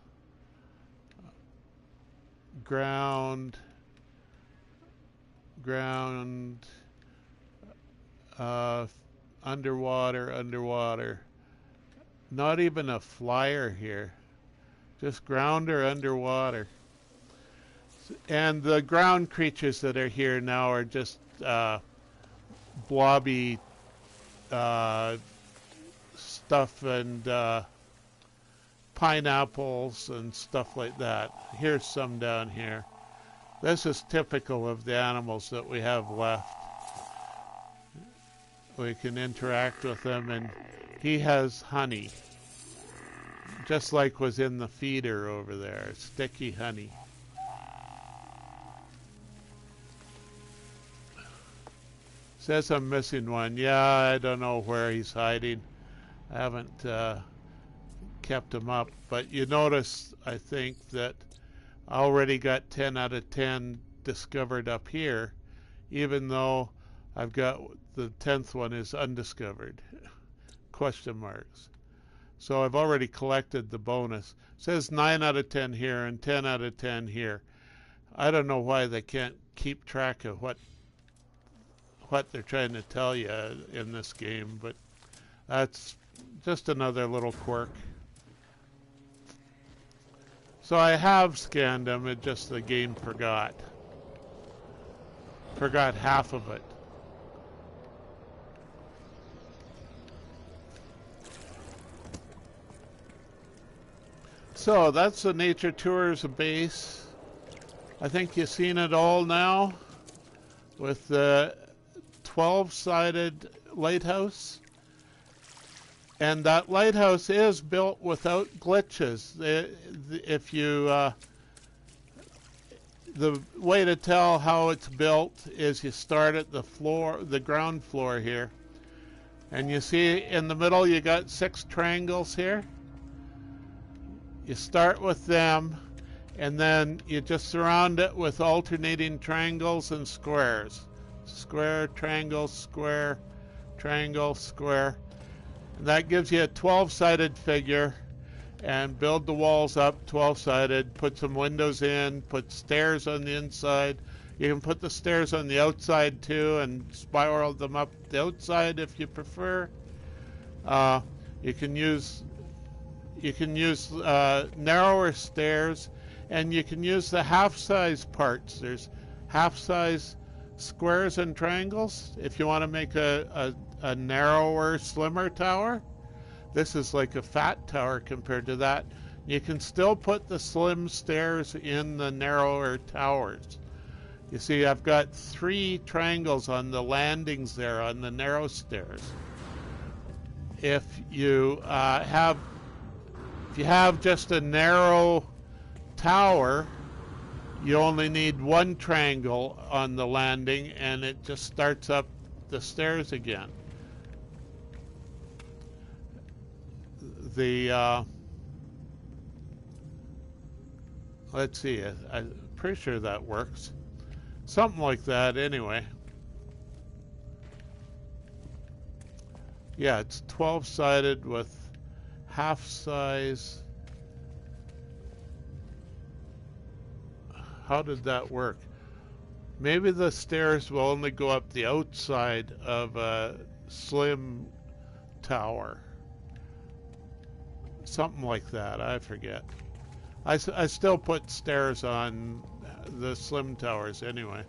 Ground, underwater. Not even a flyer here. Just ground or underwater. And the ground creatures that are here now are just blobby stuff and pineapples and stuff like that. Here's some down here. This is typical of the animals that we have left. We can interact with them, and he has honey, just like was in the feeder over there, sticky honey. Says I'm missing one. Yeah, I don't know where he's hiding. I haven't kept him up, but you notice, I think, that I already got 10 out of 10 discovered up here, even though I've got the 10th one is undiscovered. Question marks. So I've already collected the bonus. It says 9 out of 10 here and 10 out of 10 here. I don't know why they can't keep track of what they're trying to tell you in this game, but that's just another little quirk. So I have scanned them, it just the game forgot half of it. So that's the Nature Tours base. I think you've seen it all now with the 12-sided lighthouse. And that lighthouse is built without glitches. If you, the way to tell how it's built is you start at the floor, the ground floor here. And you see in the middle you got 6 triangles here. You start with them, and then you just surround it with alternating triangles and squares. Square, triangle, square, triangle, square. And that gives you a 12-sided figure, and build the walls up 12-sided, put some windows in, put stairs on the inside, You can put the stairs on the outside too and spiral them up the outside if you prefer. Uh, you can use narrower stairs, and you can use the half-size parts. There's half-size squares and triangles if you want to make a narrower, slimmer tower. This is like a fat tower compared to that. You can still put the slim stairs in the narrower towers. You see, I've got 3 triangles on the landings there on the narrow stairs. If you have just a narrow tower, you only need 1 triangle on the landing, and it just starts up the stairs again. Let's see, I'm pretty sure that works. Something like that anyway. Yeah, it's 12-sided with half size. How did that work? Maybe the stairs will only go up the outside of a slim tower. Something like that, I forget. I still put stairs on the slim towers anyway.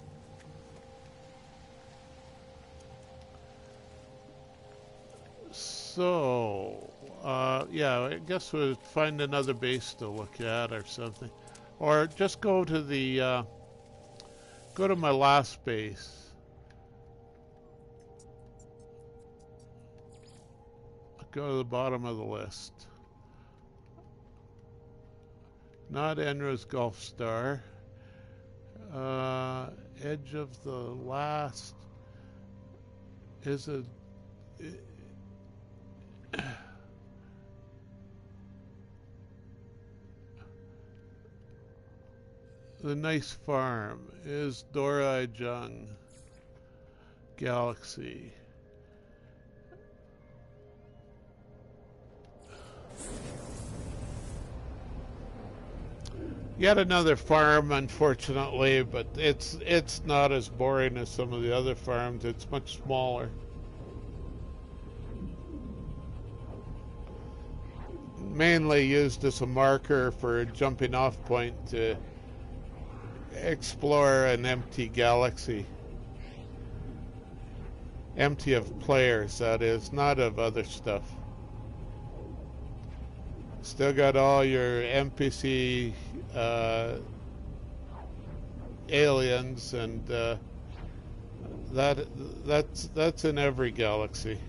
So, yeah, I guess we'll find another base to look at or something. Or just go to the, go to my last base. Go to the bottom of the list. Not Enra's Gulf Star. Edge of the last is a... The nice farm is Doraijung Galaxy. Yet another farm, unfortunately, but it's not as boring as some of the other farms. It's much smaller. Mainly used as a marker for a jumping off point to explore an empty galaxy. Empty of players, that is, not of other stuff. Still got all your NPC aliens, and that's in every galaxy.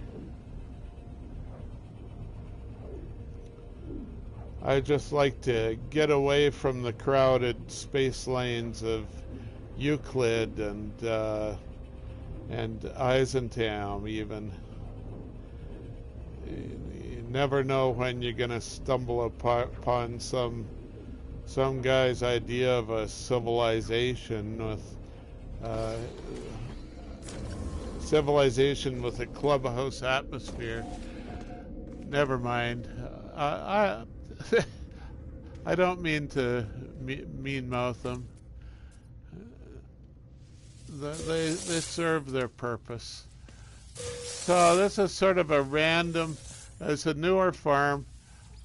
I just like to get away from the crowded space lanes of Euclid and Eisentam even. You never know when you're gonna stumble upon some guy's idea of a civilization with a clubhouse atmosphere. Never mind. I don't mean to mean mouth them. They serve their purpose. So this is sort of a random. It's a newer farm.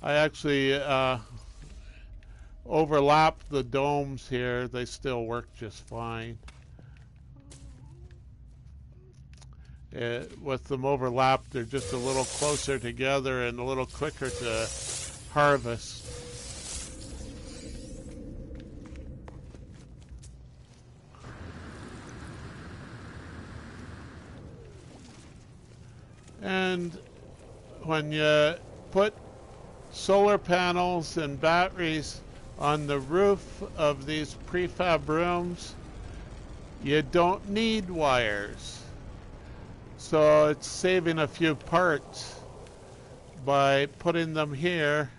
I actually overlapped the domes here. They still work just fine. With them overlapped, they're just a little closer together and a little quicker to harvest. And when you put solar panels and batteries on the roof of these prefab rooms, you don't need wires. So it's saving a few parts by putting them here,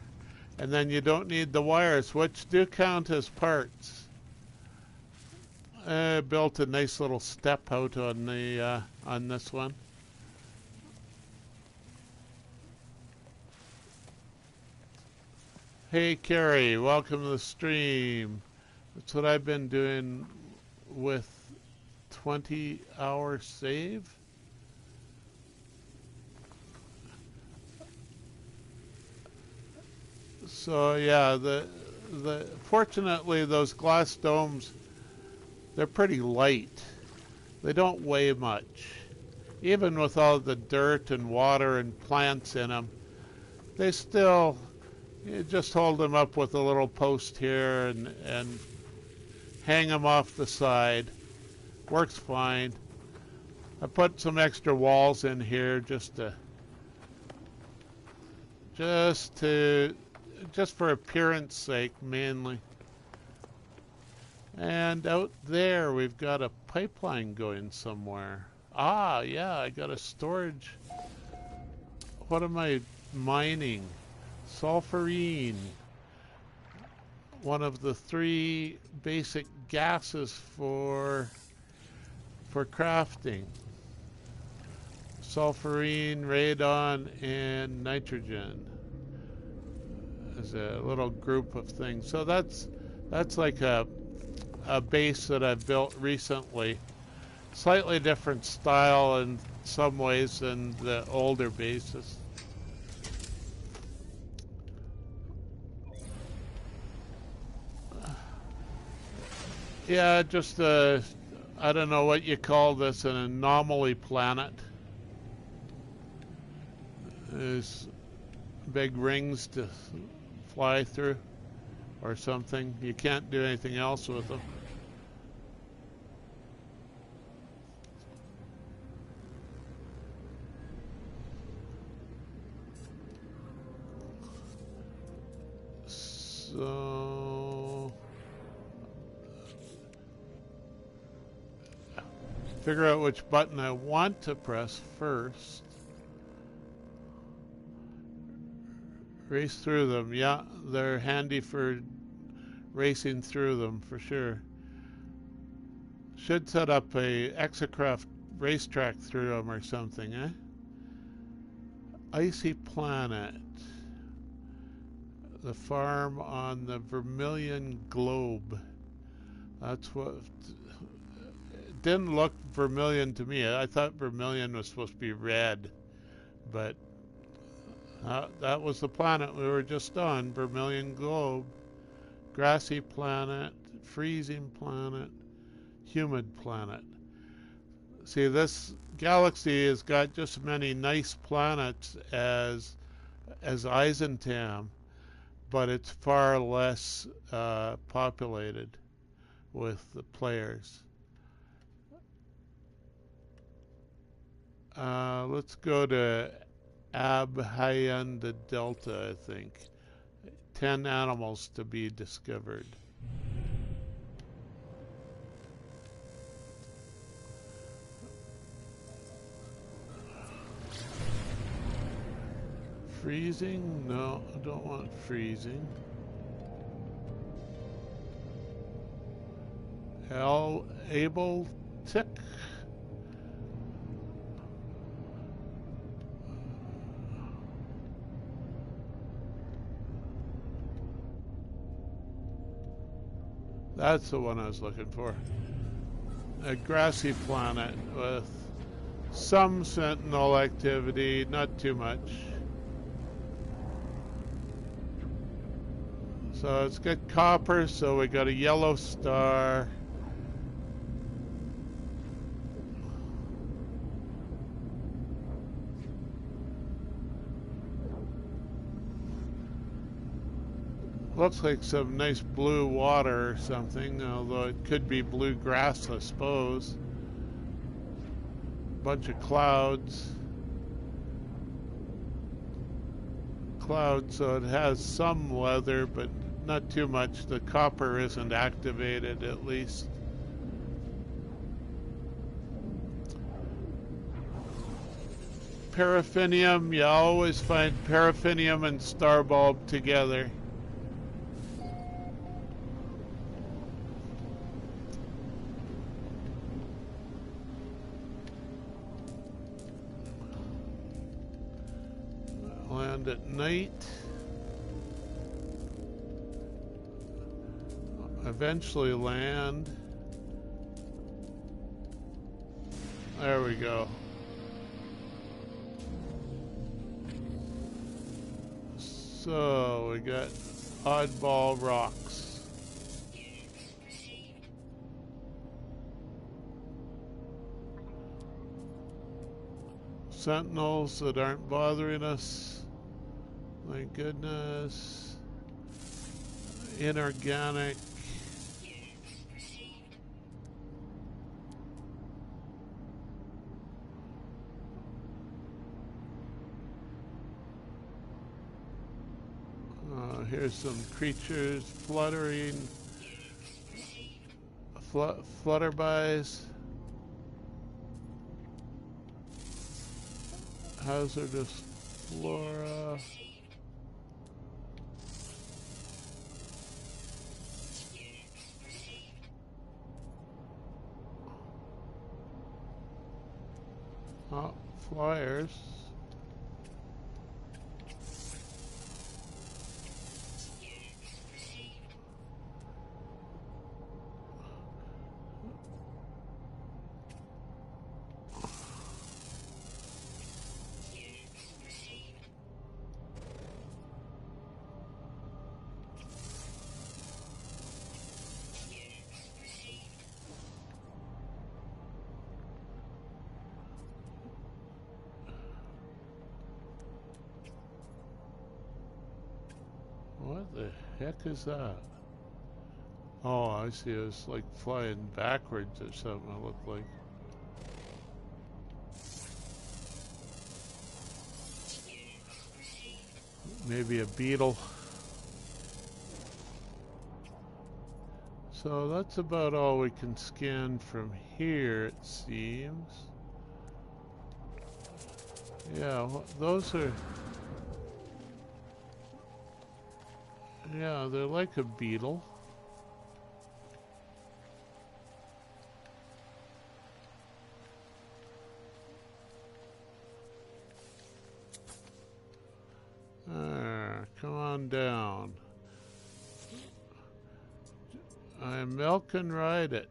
and then you don't need the wires, which do count as parts. I built a nice little step out on the on this one. Hey Carrie, welcome to the stream. That's what I've been doing with 20-hour save. So yeah, the fortunately those glass domes, they're pretty light. They don't weigh much. Even with all the dirt and water and plants in them, they still, you just hold them up with a little post here and hang them off the side. Works fine. I put some extra walls in here just for appearance sake mainly. And out there we've got a pipeline going somewhere. Ah, yeah, I got a storage. What am I mining? Sulfurine. One of the 3 basic gases for crafting. Sulfurine, radon, and nitrogen. As a little group of things. So that's like a base that I've built recently. Slightly different style in some ways than the older bases. Yeah, just I don't know what you call this, an anomaly planet. There's big rings to fly through or something. You can't do anything else with them. So figure out which button I want to press first. Race through them. Yeah, they're handy for racing through them for sure. Should set up a exocraft racetrack through them or something, eh? Icy planet. The farm on the Vermilion globe. That's what... It didn't look vermilion to me. I thought vermilion was supposed to be red, but that was the planet we were just on, Vermilion globe. Grassy planet, freezing planet, humid planet. See, this galaxy has got just as many nice planets as Eisentam, but it's far less populated with the players. Let's go to Abhyanda Delta, I think. 10 animals to be discovered. Freezing? No, I don't want freezing. Able tick. That's the one I was looking for. A grassy planet with some sentinel activity, not too much. So it's got copper, so we got a yellow star. Looks like some nice blue water or something, although it could be blue grass, I suppose. Bunch of clouds. So it has some weather, but not too much. The copper isn't activated, at least. Paraffinium, you always find paraffinium and starbulb together. Land at night. Eventually land. There we go. So we got oddball rocks. Sentinels that aren't bothering us. Thank goodness. Inorganic. Here's some creatures fluttering. Flutterbys. Hazardous flora. Oh, flyers. What the heck is that? Oh, I see. It's like flying backwards or something, it looked like. Maybe a beetle. So that's about all we can scan from here, it seems. Yeah, those are... Yeah, they're like a beetle. Come on down. I milk and ride it.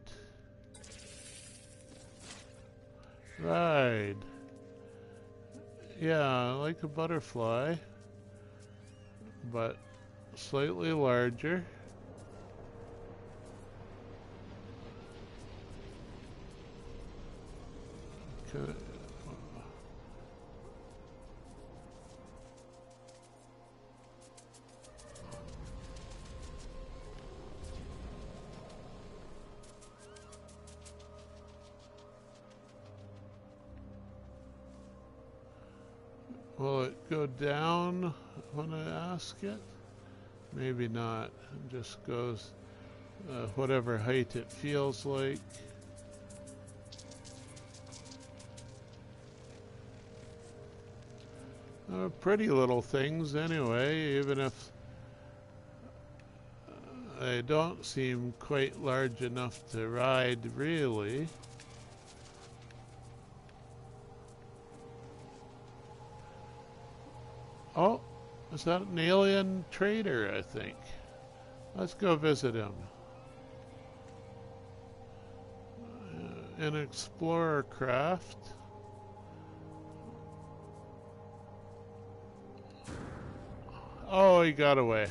Ride. Yeah, like a butterfly, but slightly larger. Okay. Will it go down when I ask it? Maybe not. It just goes whatever height it feels like. Pretty little things anyway, even if they don't seem quite large enough to ride really. Oh, is that an alien trader, I think? Let's go visit him. An explorer craft. Oh, he got away.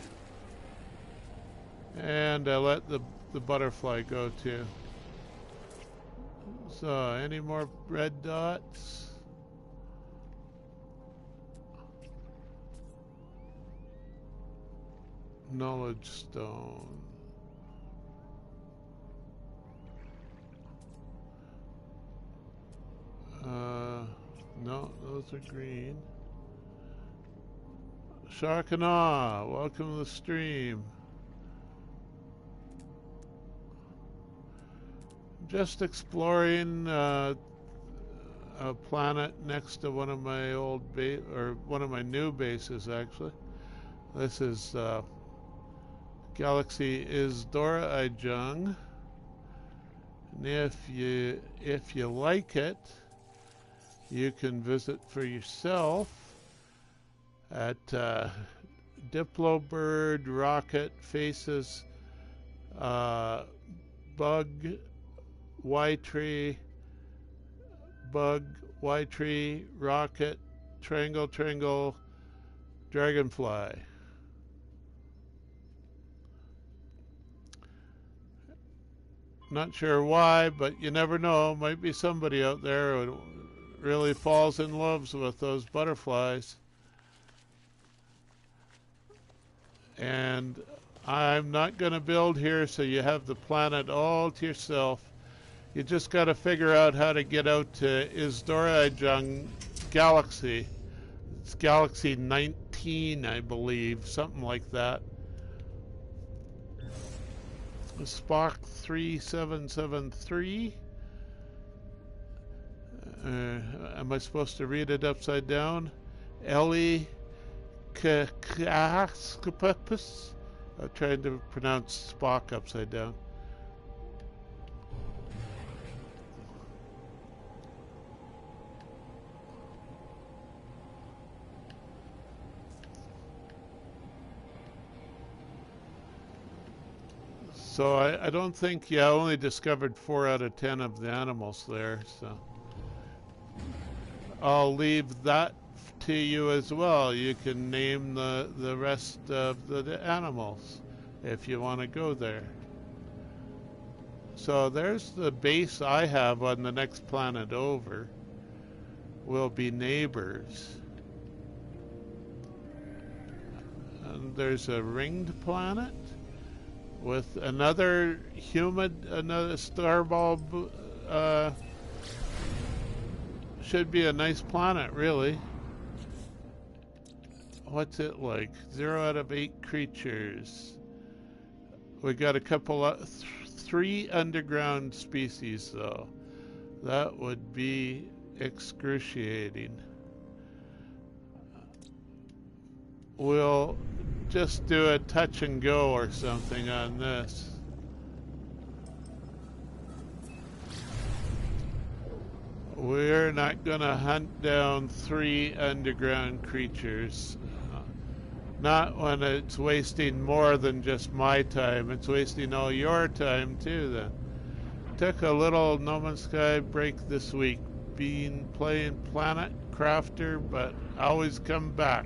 And I let the butterfly go too. So, any more red dots? Knowledge stone. No, those are green. Shock and awe, welcome to the stream. Just exploring a planet next to one of my old one of my new bases actually. This is Galaxy Isdora Ijung. And if you like it, you can visit for yourself at Diplobird Rocket Faces Bug Y-Tree bug, Y tree, rocket, triangle, triangle, dragonfly. Not sure why, but you never know. Might be somebody out there who really falls in love with those butterflies. And I'm not going to build here, so you have the planet all to yourself. You just got to figure out how to get out to Isdorajang Galaxy. It's Galaxy 19, I believe, something like that. Spock 3773. Am I supposed to read it upside down? Ellie Kaskapus. I'm trying to pronounce Spock upside down. So I don't think, I only discovered 4 out of 10 of the animals there, so I'll leave that to you as well. You can name the rest of the animals if you want to go there. So there's the base I have on the next planet over. Will be neighbors. And there's a ringed planet with another starball. Should be a nice planet, really. What's it like? 0 out of 8 creatures. We got a couple of 3 underground species, though. That would be excruciating. We'll just do a touch and go or something on this. We're not going to hunt down 3 underground creatures. Not when it's wasting more than just my time. It's wasting all your time too then. Took a little No Man's Sky break this week. Been playing Planet Crafter, but always come back.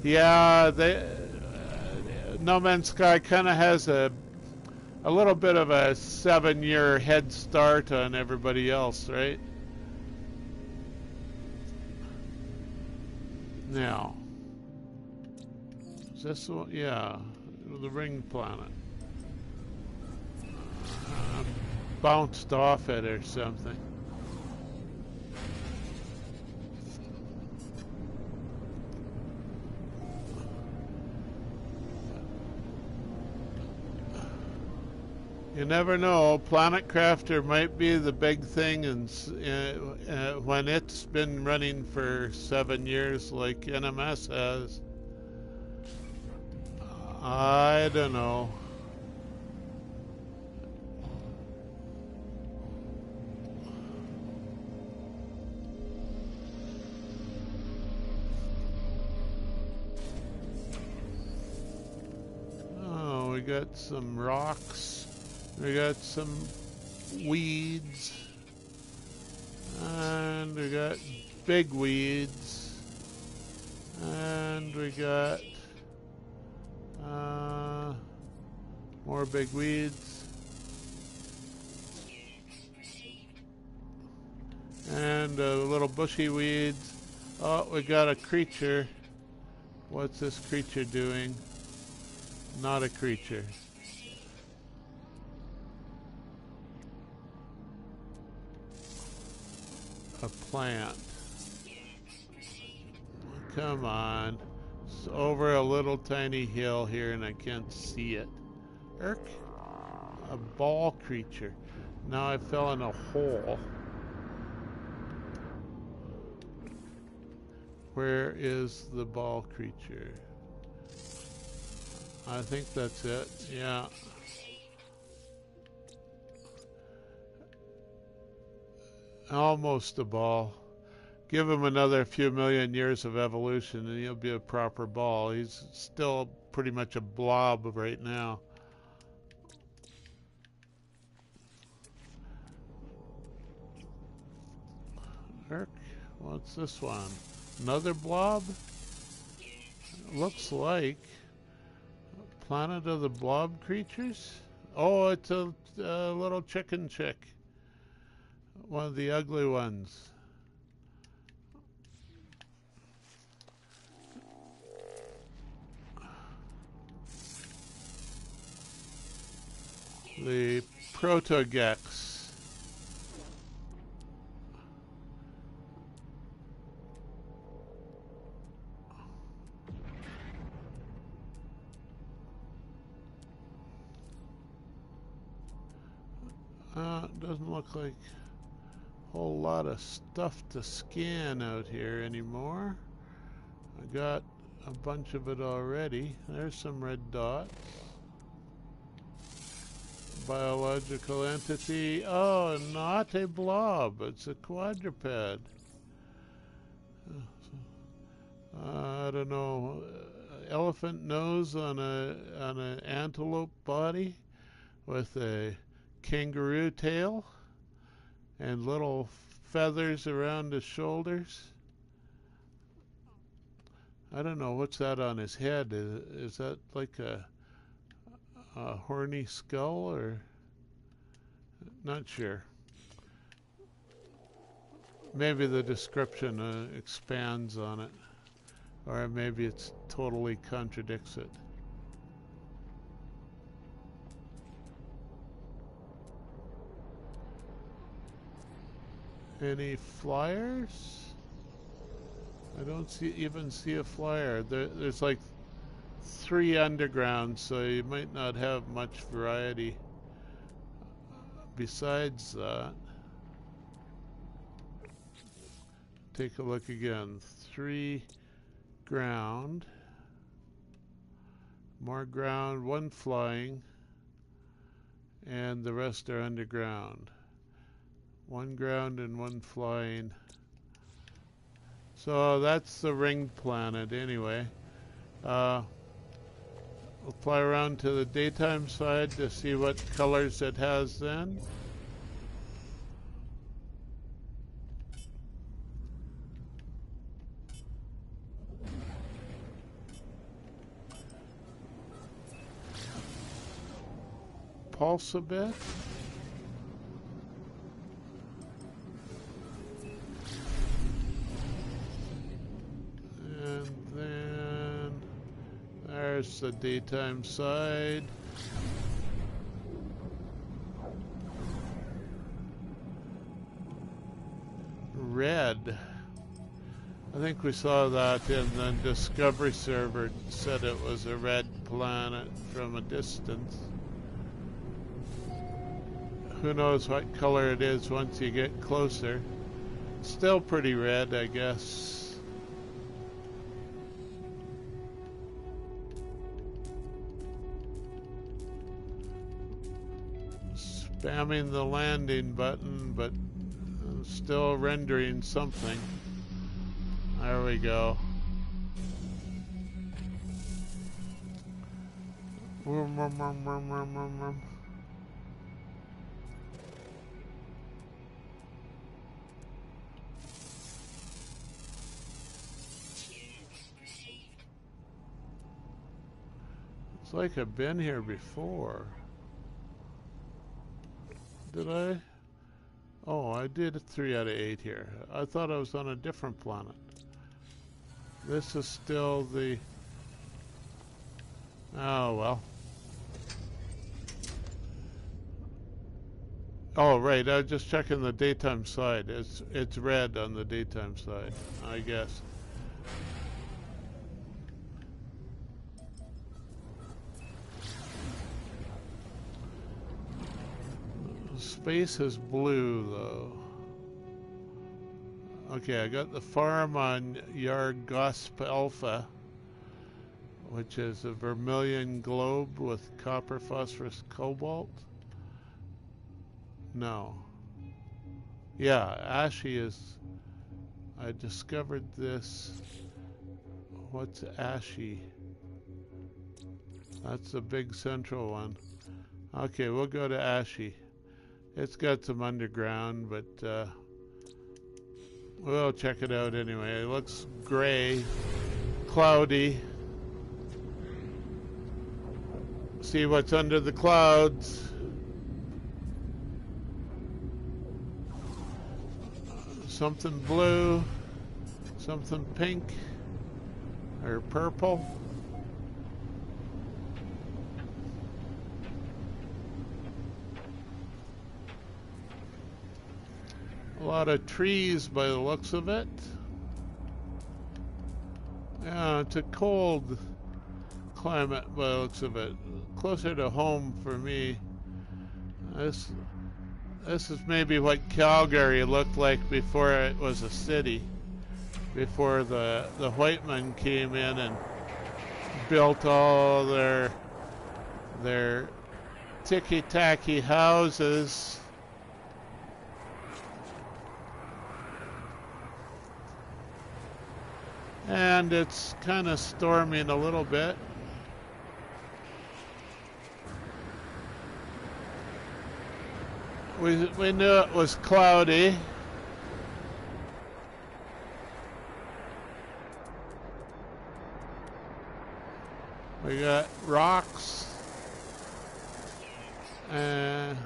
Yeah, No Man's Sky kind of has a little bit of a 7-year head start on everybody else, right? Now, is this one? Yeah, the ring planet. Bounced off it or something. You never know. Planet Crafter might be the big thing, and when it's been running for 7 years like NMS has. I don't know. Oh, we got some rocks. We got some weeds, and we got big weeds, and we got more big weeds, and little bushy weeds. Oh, we got a creature. What's this creature doing? Not a creature. A plant. Come on. It's over a little tiny hill here and I can't see it. Erk. A ball creature. Now I fell in a hole. Where is the ball creature? I think that's it. Yeah. Almost a ball. Give him another few million years of evolution and he'll be a proper ball. He's still pretty much a blob right now. Erk, what's this one? Another blob? Looks like Planet of the Blob Creatures? Oh, it's a little chicken chick. One of the ugly ones. The Protogex. Doesn't look like a whole lot of stuff to scan out here anymore. I got a bunch of it already. There's some red dots. Biological entity. Oh, not a blob. It's a quadruped. I don't know. Elephant nose on an antelope body with a kangaroo tail and little feathers around his shoulders. I don't know what's that on his head. Is that like a horny skull or not sure. Maybe the description expands on it, or maybe it's totally contradicts it. Any flyers? I don't even see a flyer. There's like 3 undergrounds, so you might not have much variety besides that. Take a look again. 3 ground, more ground, 1 flying, and the rest are underground. 1 ground and 1 flying. So that's the ringed planet anyway. We'll fly around to the daytime side to see what colors it has then. Pulse a bit. And then there's the daytime side. Red. I think we saw that in the Discovery server, said it was a red planet from a distance. Who knows what color it is once you get closer. Still pretty red, I guess. Spamming the landing button, but still rendering something. There we go. It's like I've been here before. Did I? Oh, I did a 3 out of 8 here. I thought I was on a different planet. This is still the... Oh, well. Oh, right. I was just checking the daytime side. It's red on the daytime side, I guess. Space is blue, though. Okay, I got the farm on Yargosp Alpha, which is a vermilion globe with copper, phosphorus, cobalt. No. Yeah, ashy is... I discovered this. What's ashy? That's the big central one. Okay, we'll go to ashy. It's got some underground, but We'll check it out anyway. It looks gray, cloudy. See what's under the clouds. Something blue, something pink or purple. A lot of trees by the looks of it. Yeah, it's a cold climate by the looks of it. Closer to home for me. This is maybe what Calgary looked like before it was a city. Before the white men came in and built all their ticky-tacky houses. And it's kind of storming a little bit. We knew it was cloudy. We got rocks and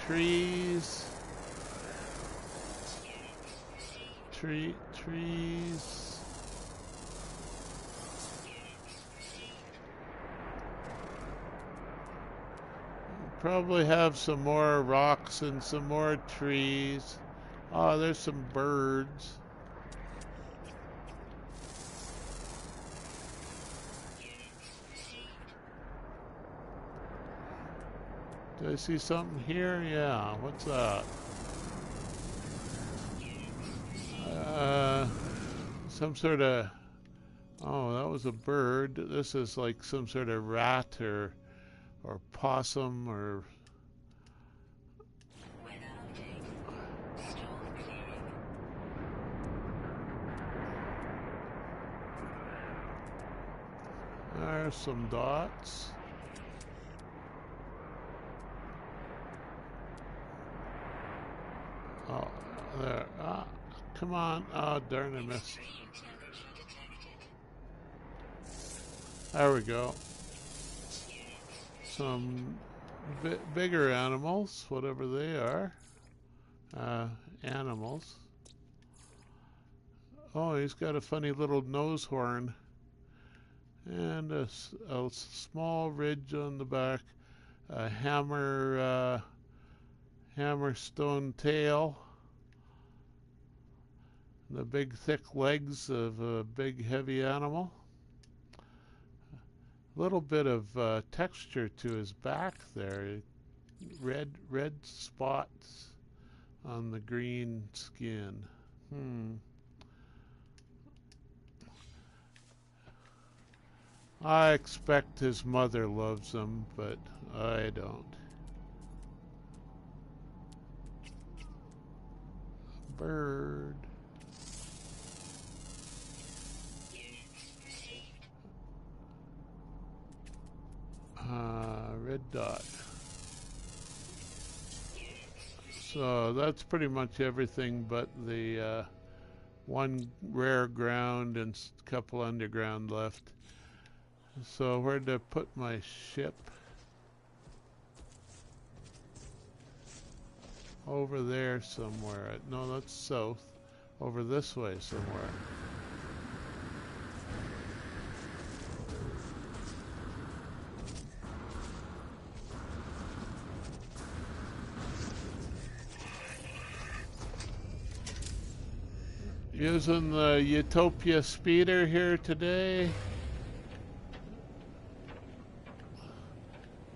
trees. Trees. Probably have some more rocks and some more trees. Oh, there's some birds. Do I see something here? Yeah, what's that? Some sort of, oh, that was a bird. This is like some sort of rat or possum or there's some dots. Oh, there. Ah, come on. Oh, darn, I missed. There we go. Some bigger animals, whatever they are. Animals. Oh, he's got a funny little nose horn. And a small ridge on the back. A hammerstone tail. The big thick legs of a big heavy animal. A little bit of texture to his back there. Red spots on the green skin. I expect his mother loves him, but I don't. Bird. Red dot. So that's pretty much everything but the one rare ground and a couple underground left. So where'd I put my ship? Over there somewhere. No, that's south. Over this way somewhere. Using the Utopia speeder here today.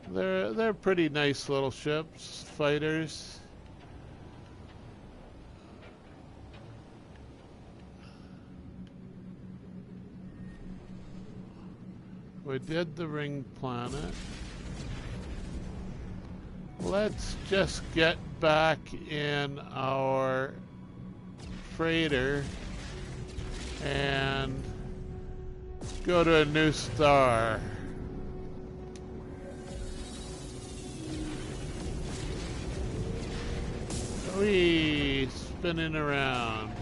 They're pretty nice little ships, fighters. We did the ring planet. Let's just get back in our freighter and go to a new star. Whee! spinning around.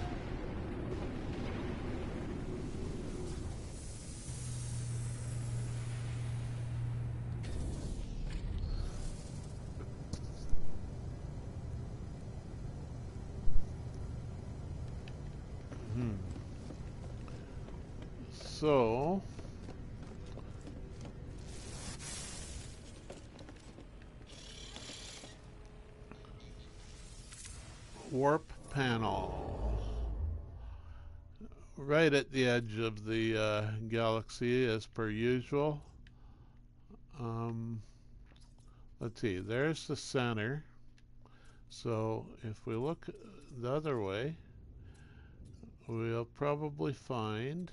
So warp panel right at the edge of the galaxy as per usual. Let's see, there's the center. So if we look the other way, we'll probably find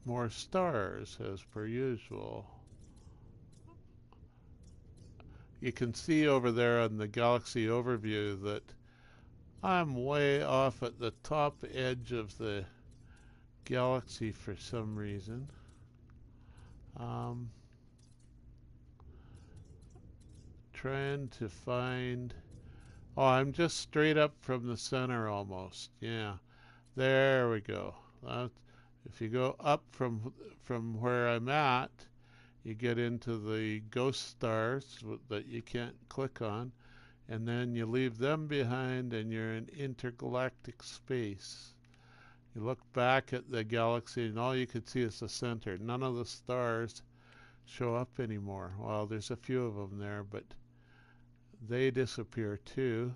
more stars as per usual. You can see over there on the galaxy overview that I'm way off at the top edge of the galaxy for some reason. Trying to find... Oh, I'm just straight up from the center almost. Yeah, there we go. If you go up from where I'm at, you get into the ghost stars that you can't click on, and then you leave them behind and you're in intergalactic space. You look back at the galaxy and all you can see is the center. None of the stars show up anymore. Well, there's a few of them there, but they disappear too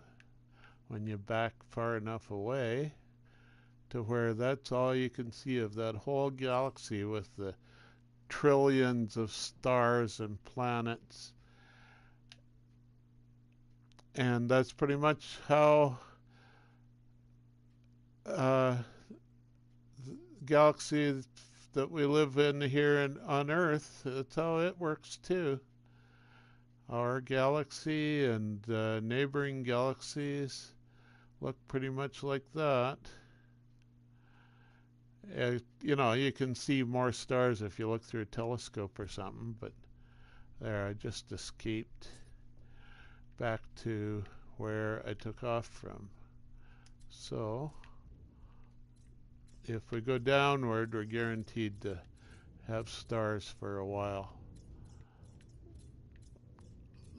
when you back far enough away to where that's all you can see of that whole galaxy with the trillions of stars and planets. And that's pretty much how the galaxy that we live in here on Earth, that's how it works too. Our galaxy and neighboring galaxies look pretty much like that. You know, you can see more stars if you look through a telescope or something, but there, I just escaped back to where I took off from. So, if we go downward, we're guaranteed to have stars for a while.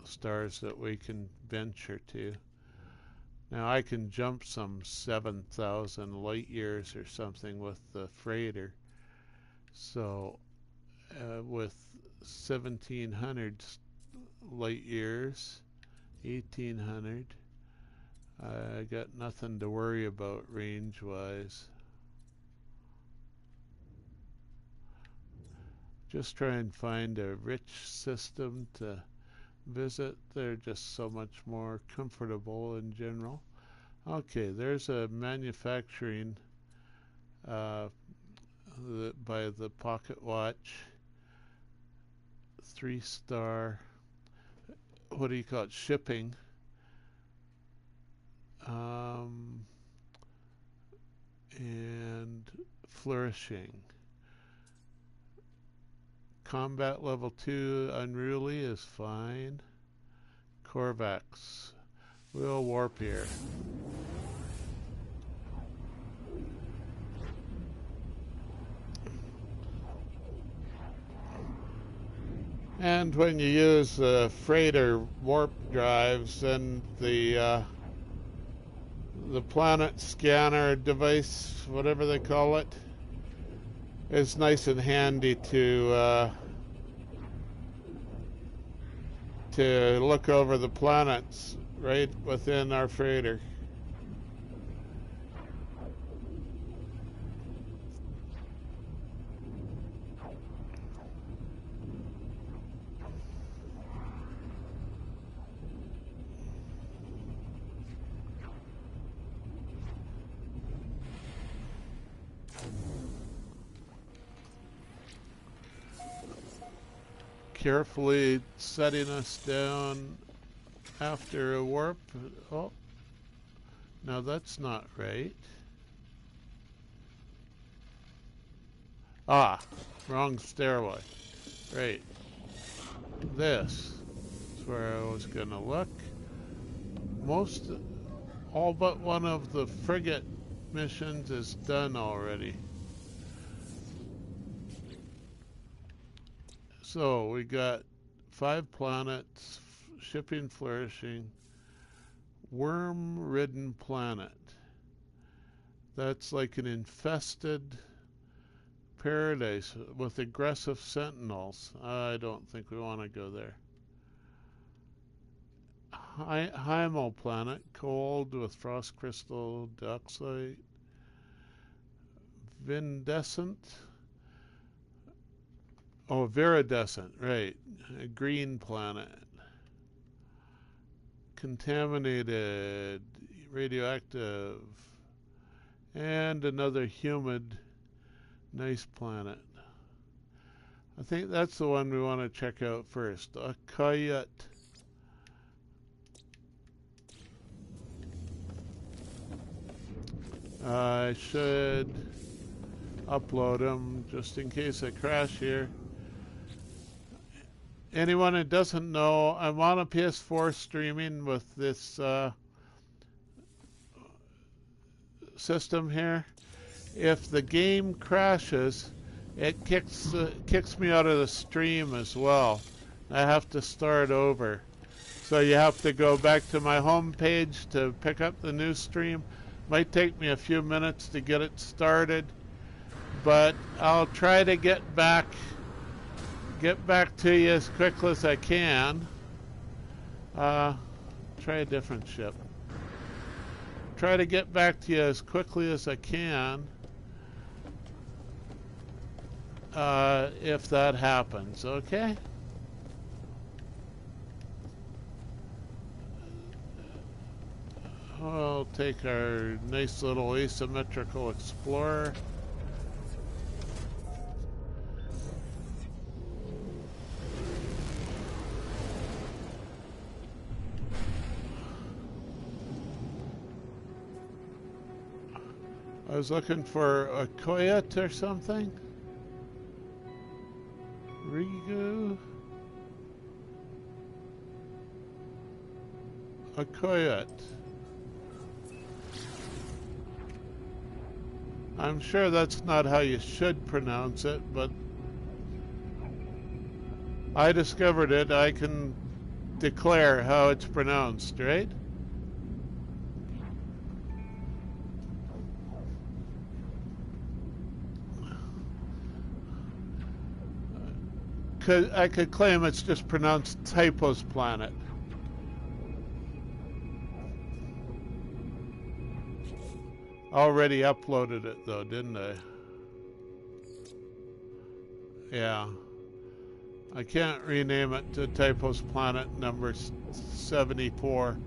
Stars that we can venture to. Now I can jump some 7,000 light years or something with the freighter. So with 1,700 light years, 1,800, I got nothing to worry about range-wise. Just try and find a rich system to visit. They're just so much more comfortable in general. Okay, there's a manufacturing by the pocket watch, 3-star, what do you call it, shipping, and flourishing. Combat level 2 unruly is fine. Korvax. We'll warp here. And when you use freighter warp drives, then the planet scanner device, whatever they call it, is nice and handy to look over the planets right within our freighter. Carefully setting us down after a warp. Oh, now that's not right. Ah, wrong stairway. Right. This is where I was going to look. most, all but one of the frigate missions is done already. So we got 5 planets, shipping flourishing, worm-ridden planet. That's like an infested paradise with aggressive sentinels. I don't think we want to go there. Hymo planet, cold with frost crystal dioxide. Viridescent. Oh, viridescent, right. A green planet. Contaminated, radioactive, and another humid, nice planet. I think that's the one we want to check out first. A coyote. I should upload them just in case I crash here. Anyone who doesn't know, I'm on a PS4 streaming with this system here. If the game crashes, it kicks me out of the stream as well. I have to start over. So you have to go back to my home page to pick up the new stream. Might take me a few minutes to get it started, but I'll try to get back to you as quickly as I can. Try a different ship. Try to get back to you as quickly as I can if that happens, okay? We'll take our nice little asymmetrical explorer. I was looking for a coyote or something. Rigu. A coyote. I'm sure that's not how you should pronounce it, but I discovered it. I can declare how it's pronounced, right? I could claim it's just pronounced Typo's planet. Already uploaded it though, didn't I? Yeah. I can't rename it to Typo's planet number 74.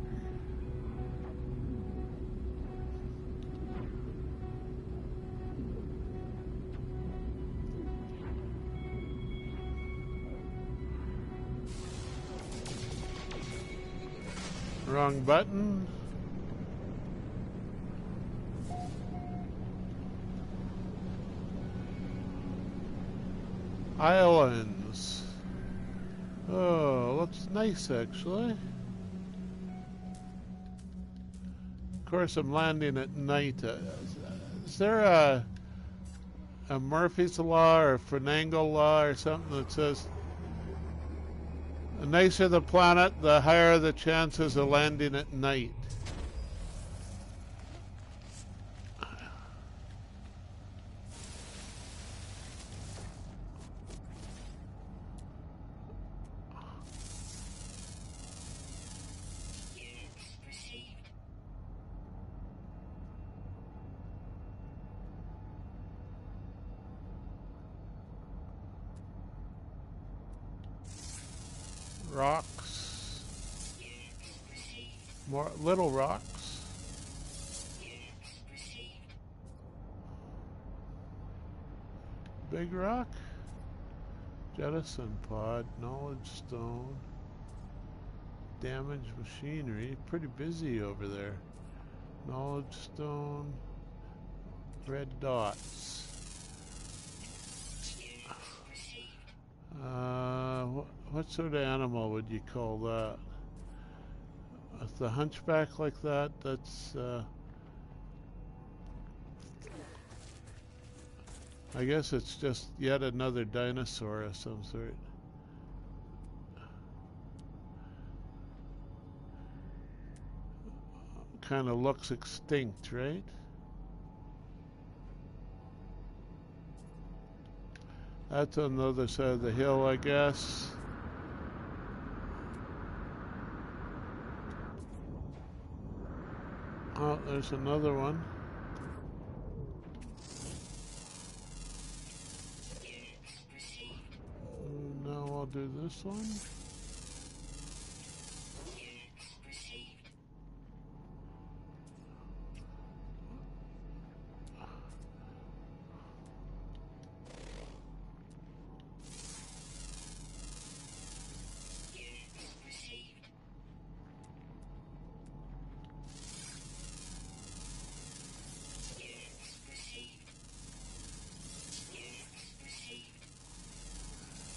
Wrong button. Islands. Oh, looks nice actually. Of course, I'm landing at night. Is there a Murphy's Law or finangle law or something that says the nicer the planet, the higher the chances of landing at night? Rocks. More little rocks. Big rock. Jettison pod. Knowledge stone. Damaged machinery. Pretty busy over there. Knowledge stone. Red dots. What sort of animal would you call that? A the hunchback like that. That's I guess it's just yet another dinosaur of some sort. Kind of looks extinct, right? That's on the other side of the hill, I guess. Oh, there's another one. Now I'll do this one.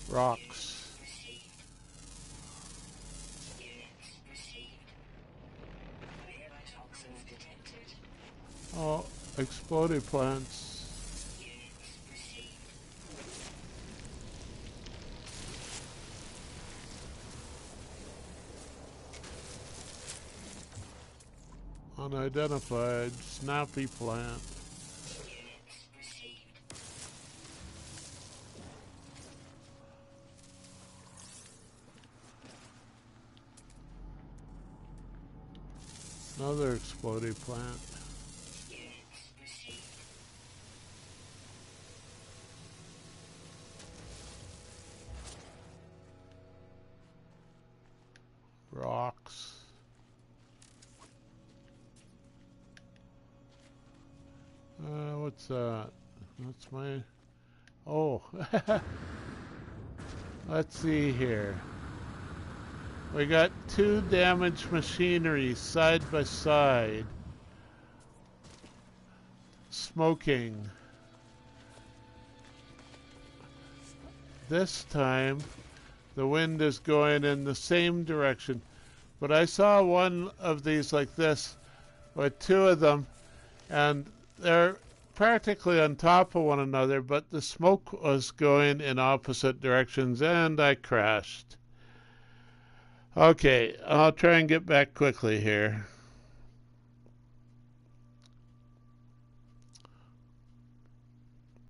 Rocks. Oh, exploded plants. Unidentified snappy plant. Another exploded plant. Rocks. What's that? That's my... Oh. Let's see here. We got two damaged machinery side by side. Smoking. This time, the wind is going in the same direction. But I saw one of these like this, with two of them, and they're practically on top of one another, but the smoke was going in opposite directions, and I crashed. Okay, I'll try and get back quickly here.